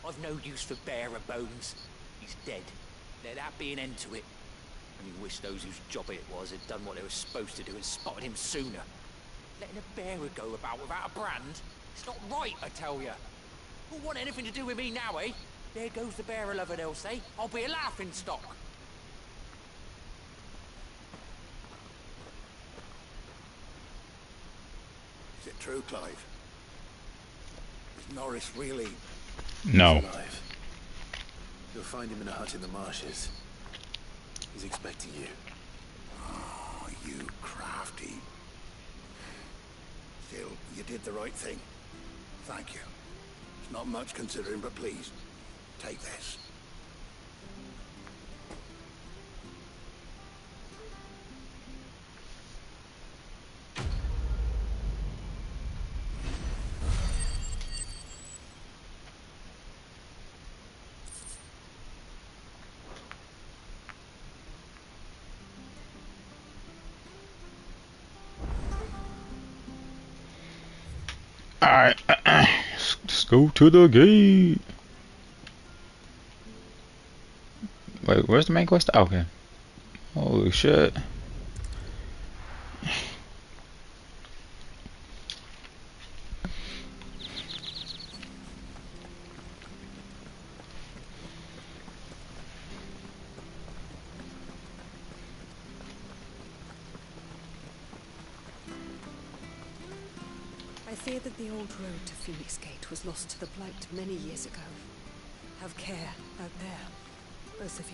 I've no use for bearer bones. He's dead. Let that be an end to it. And you wish those whose job it was had done what they were supposed to do and spotted him sooner. Letting a bearer go about without a brand? It's not right, I tell you. Who'll want anything to do with me now, eh? There goes the bearer lover, they'll say. I'll be a laughing stock. Is it true, Clive? Is Norris really... No. He's alive. You'll find him in a hut in the marshes. He's expecting you. Oh, you crafty. Still, you did the right thing. Thank you. It's not much considering, but please, take this. Alright. Let's go to the gate. Wait, where's the main quest? Okay. Holy shit. I fear that the old road to Phoenix Gate was lost to the Blight many years ago. Have care out there, both of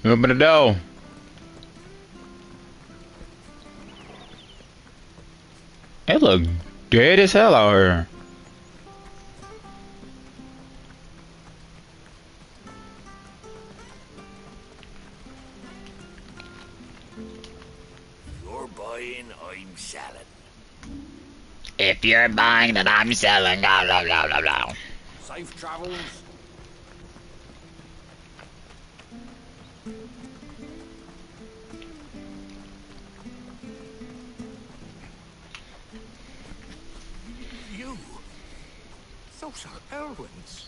you. Open the door. look dead as hell out here. You're buying, I'm selling. If you're buying, then I'm selling. Blah, blah, blah, blah, blah. Safe travels. You. Those are Elwyn's.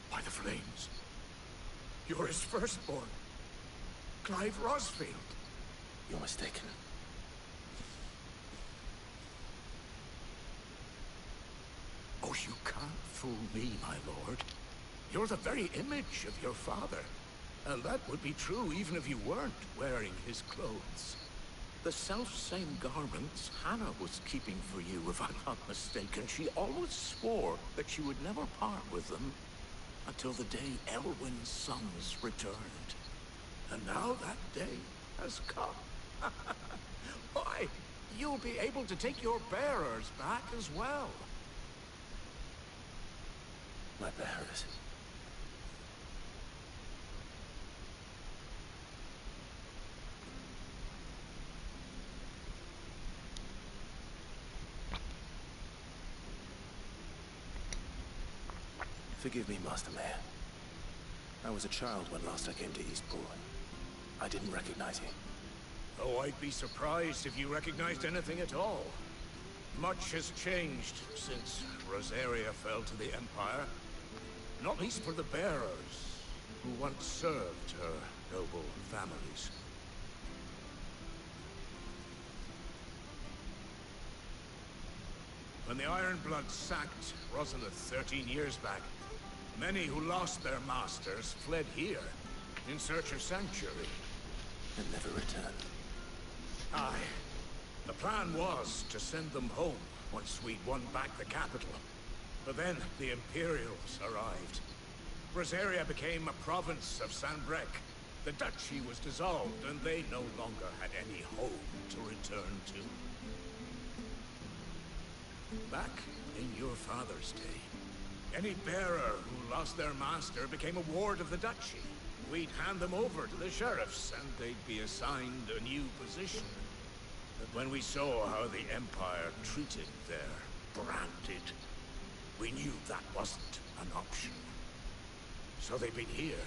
By the flames. You're his firstborn. Clive Rosfield. You're mistaken. Oh, you can't fool me, my lord. You're the very image of your father. And that would be true even if you weren't wearing his clothes. The self-same garments Hannah was keeping for you, if I'm not mistaken. She always swore that she would never part with them until the day Elwyn's sons returned. And now that day has come. Why, you'll be able to take your bearers back as well. My bearers. Forgive me, Master Mayor. I was a child when last I came to Eastbourne. I didn't recognize you. Oh, I'd be surprised if you recognized anything at all. Much has changed since Rosaria fell to the Empire. Not least for the bearers, who once served her noble families. When the Ironbloods sacked Rosalith 13 years back, many who lost their masters fled here, in search of sanctuary. And never returned. Aye. The plan was to send them home once we'd won back the capital. But then the Imperials arrived. Rosaria became a province of Sanbrec. The duchy was dissolved, and they no longer had any home to return to. Back in your father's day, any bearer who lost their master became a ward of the duchy. We'd hand them over to the sheriffs, and they'd be assigned a new position. But when we saw how the Empire treated their branded, we knew that wasn't an option. So they've been here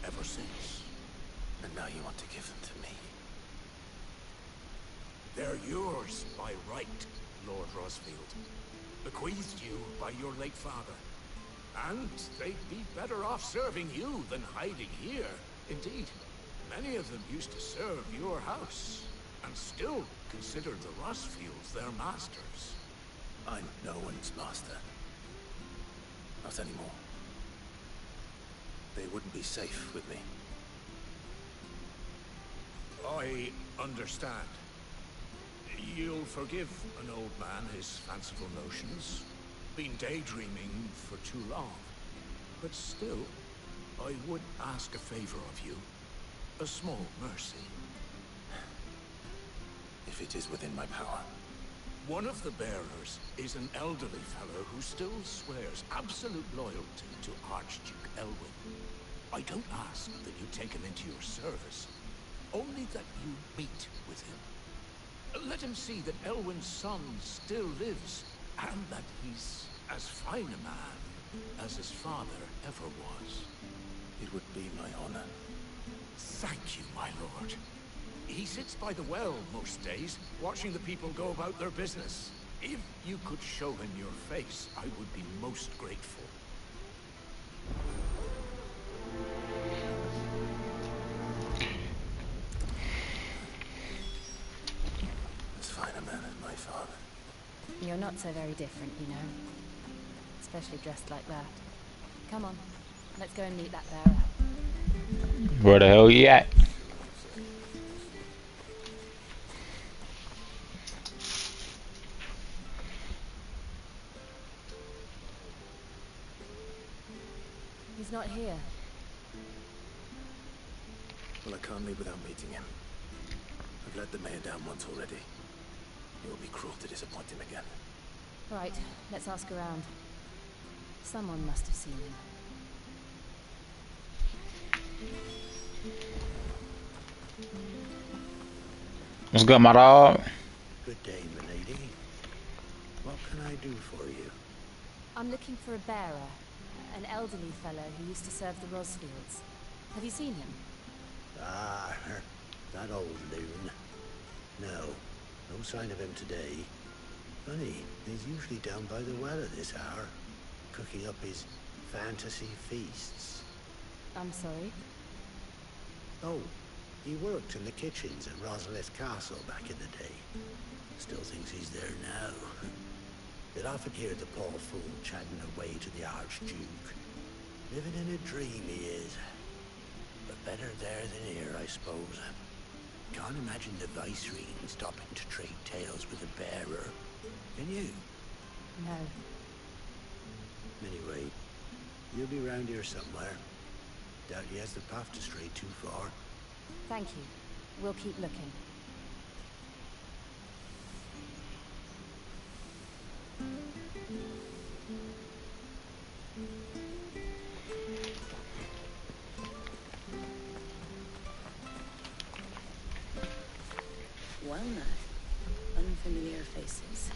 ever since. And now you want to give them to me? They're yours by right, Lord Rosfield. Bequeathed you by your late father. And they'd be better off serving you than hiding here. Indeed, many of them used to serve your house, and still consider the Rosfields their masters. I'm no one's master. Not anymore. They wouldn't be safe with me. I understand. You'll forgive an old man his fanciful notions. Been daydreaming for too long. But still, I would ask a favor of you. A small mercy. If it is within my power. One of the bearers is an elderly fellow who still swears absolute loyalty to Archduke Elwyn. I don't ask that you take him into your service, only that you meet with him. Let him see that Elwyn's son still lives, and that he's as fine a man as his father ever was. It would be my honor. Thank you, my lord. He sits by the well most days, watching the people go about their business. If you could show him your face, I would be most grateful. As fine a man as my father. You're not so very different, you know. Especially dressed like that. Come on, let's go and meet that bearer. Where the hell you at? He's not here. Well, I can't leave without meeting him. I've let the mayor down once already. It will be cruel to disappoint him again. Right, let's ask around. Someone must have seen him. What's good, my dog? Good day, milady. What can I do for you? I'm looking for a bearer, an elderly fellow who used to serve the Rosfields. Have you seen him? Ah, that old loon. No sign of him today. Funny, he's usually down by the well at this hour, cooking up his fantasy feasts. I'm sorry? Oh, he worked in the kitchens at Rosalith Castle back in the day. Still thinks he's there now. You'd often hear the poor fool chatting away to the Archduke. Living in a dream he is. But better there than here, I suppose. Can't imagine the Viceroy stopping to trade tales with a bearer. Can you? No. Anyway, you'll be round here somewhere. Doubt he has the path to stray too far. Thank you. We'll keep looking. Well now, unfamiliar faces.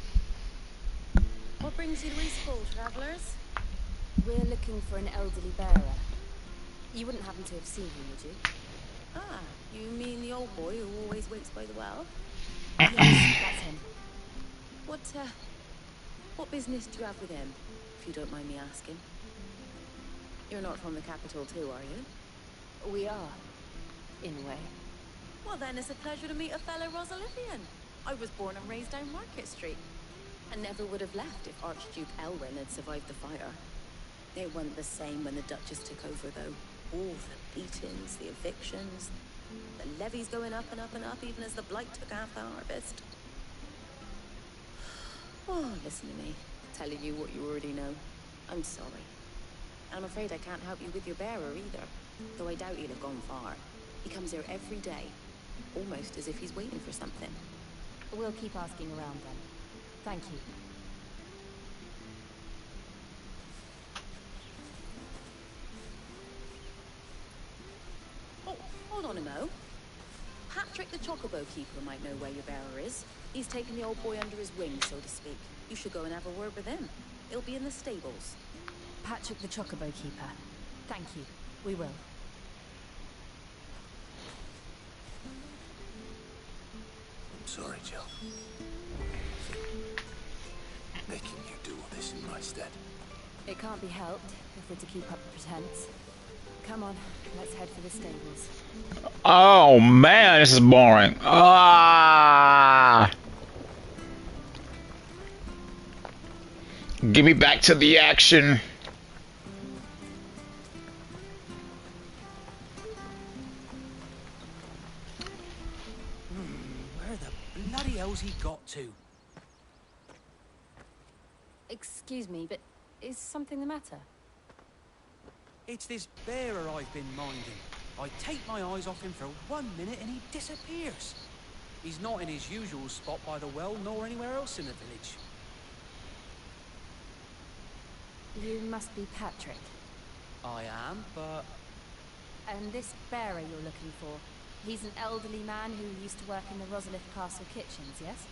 What brings you to Eastpool, travellers? We're looking for an elderly bearer. You wouldn't happen to have seen him, would you? Ah, you mean the old boy who always waits by the well? Yes, that's him. What business do you have with him, if you don't mind me asking? You're not from the capital too, are you? We are, in a way. Well then, it's a pleasure to meet a fellow Rosalithian. I was born and raised down Market Street. And never would have left if Archduke Elwyn had survived the fire. It wasn't the same when the Duchess took over, though. All the beatings, the evictions, the levies going up and up and up, even as the blight took half the harvest. Oh, listen to me, telling you what you already know. I'm sorry. I'm afraid I can't help you with your bearer either, though I doubt he'll have gone far. He comes here every day, almost as if he's waiting for something. We'll keep asking around then. Thank you. Oh, hold on a mo. Patrick the Chocobo Keeper might know where your bearer is. He's taken the old boy under his wing, so to speak. You should go and have a word with him. He'll be in the stables. Patrick the Chocobo Keeper. Thank you. We will. I'm sorry, Jill. Making you do all this in my stead. It can't be helped if we're to keep up the pretense. Come on, let's head for the stables. Oh man, this is boring. Give me back to the action. Where the bloody hell's he got to? Excuse me, but is something the matter? It's this bearer I've been minding. I take my eyes off him for 1 minute and he disappears. He's not in his usual spot by the well, nor anywhere else in the village. You must be Patrick. I am, but... And this bearer you're looking for, he's an elderly man who used to work in the Rosalith Castle kitchens, yes?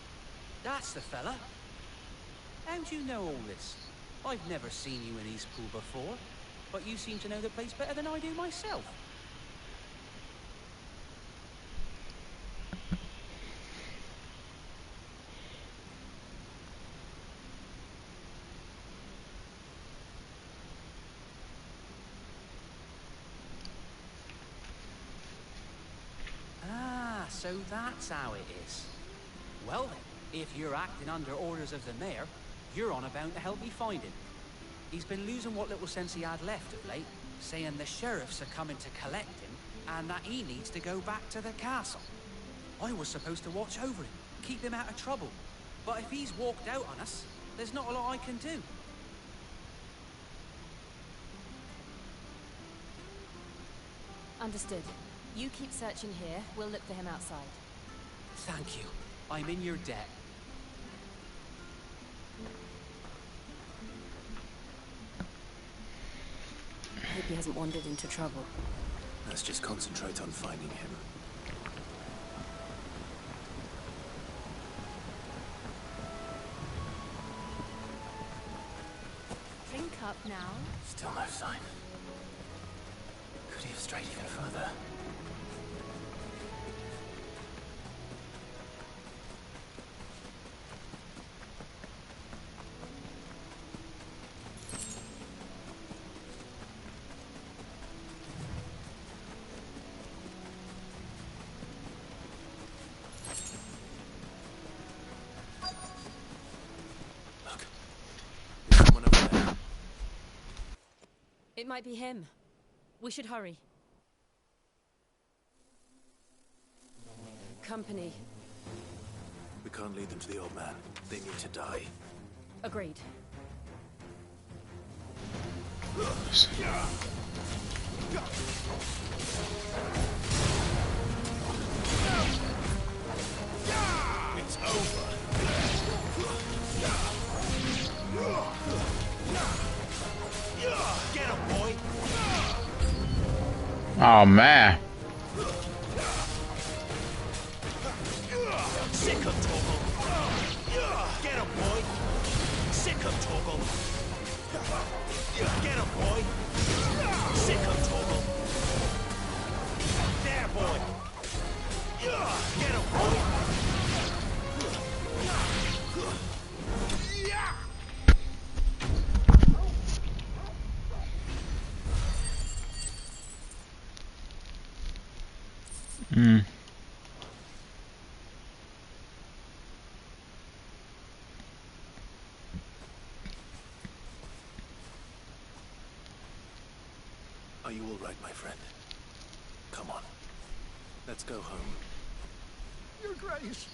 That's the fella. How do you know all this? I've never seen you in Eastpool before, but you seem to know the place better than I do myself. Ah, so that's how it is. Well then, if you're acting under orders of the mayor, you're on about to help me find him. He's been losing what little sense he had left of late, saying the sheriffs are coming to collect him, and that he needs to go back to the castle. I was supposed to watch over him, keep him out of trouble. But if he's walked out on us, there's not a lot I can do. Understood. You keep searching here, we'll look for him outside. Thank you. I'm in your debt. he hasn't wandered into trouble. Let's just concentrate on finding him. Drink up now. Still no sign. Could he have strayed even further? It might be him. We should hurry. Company. We can't lead them to the old man. They need to die. Agreed. It's over. Get him, boy. Oh man. Sick of Torgal. Get him, boy. Sick of Torgal. Get him, boy. Sick of Torgal. There, boy. Get him, boy. Hmm. Are you all right, my friend? Come on. Let's go home. Your Grace.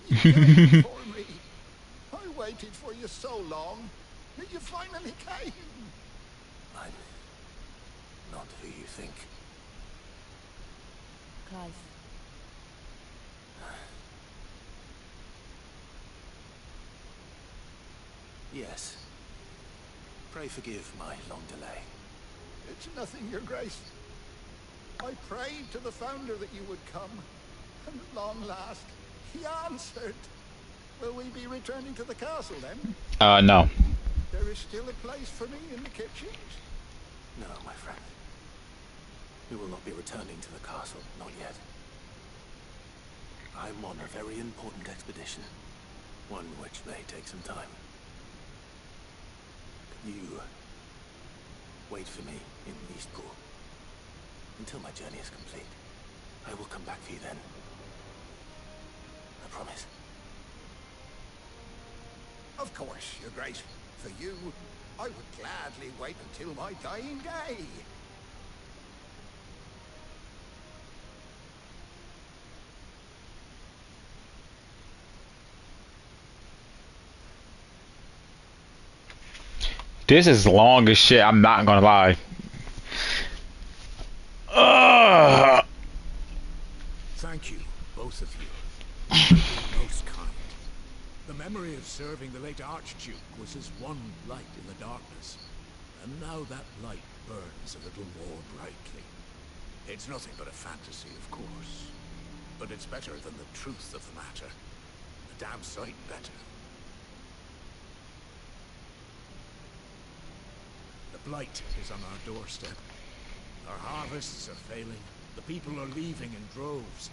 You came for me. I waited for you so long. And you finally came. I'm not who you think. Clive. Yes. Pray forgive my long delay. It's nothing, Your Grace. I prayed to the Founder that you would come. And at long last, he answered. Will we be returning to the castle then? No. There is still a place for me in the kitchens? No, my friend. We will not be returning to the castle, not yet. I'm on a very important expedition. One which may take some time. Could you wait for me in Eastpool until my journey is complete? I will come back for you then. I promise. Of course, Your Grace. For you, I would gladly wait until my dying day. This is long as shit, I'm not gonna lie. Thank you, both of you. You've been most kind. The memory of serving the late Archduke was as one light in the darkness. And now that light burns a little more brightly. It's nothing but a fantasy, of course. But it's better than the truth of the matter. A damn sight better. The blight is on our doorstep. Our harvests are failing. The people are leaving in droves.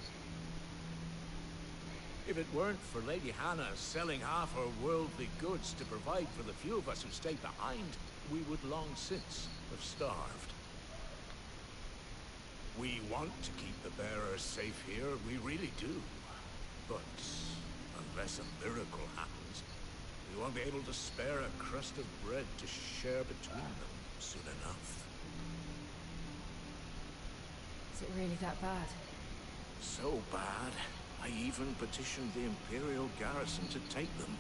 If it weren't for Lady Hannah selling half her worldly goods to provide for the few of us who stayed behind, we would long since have starved. We want to keep the bearers safe here, we really do. But unless a miracle happens, we won't be able to spare a crust of bread to share between them soon enough. Is it really that bad? So bad, I even petitioned the Imperial garrison to take them.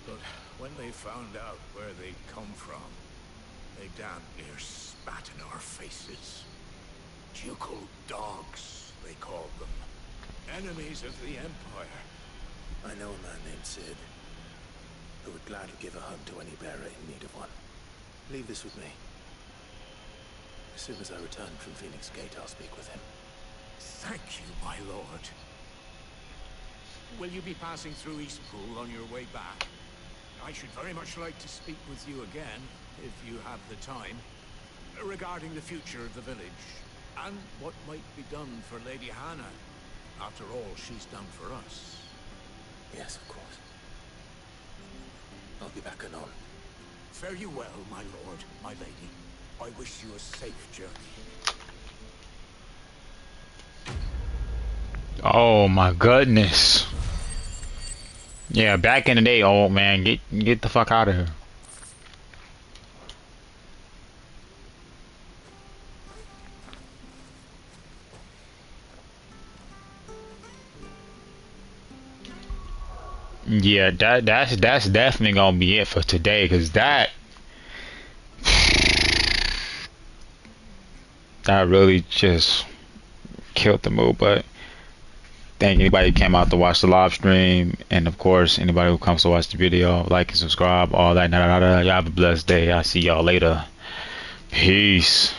But when they found out where they'd come from, they damn near spat in our faces. Ducal dogs, they called them. Enemies of the Empire. I know a man named Sid, who would gladly give a home to any bearer in need of one. Leave this with me. As soon as I return from Phoenix Gate, I'll speak with him. Thank you, my lord. Will you be passing through Eastpool on your way back? I should very much like to speak with you again, if you have the time, regarding the future of the village, and what might be done for Lady Hannah, after all she's done for us. Yes, of course. I'll be back anon. Fare you well, my lord, my lady. I wish you a safe journey. Oh my goodness. Yeah, back in the day, old man, get the fuck out of here. Yeah, that's definitely gonna be it for today, cause that really just killed the mood. But thank anybody who came out to watch the live stream, and of course anybody who comes to watch the video, like and subscribe, all that. Y'all have a blessed day. I'll see y'all later. Peace.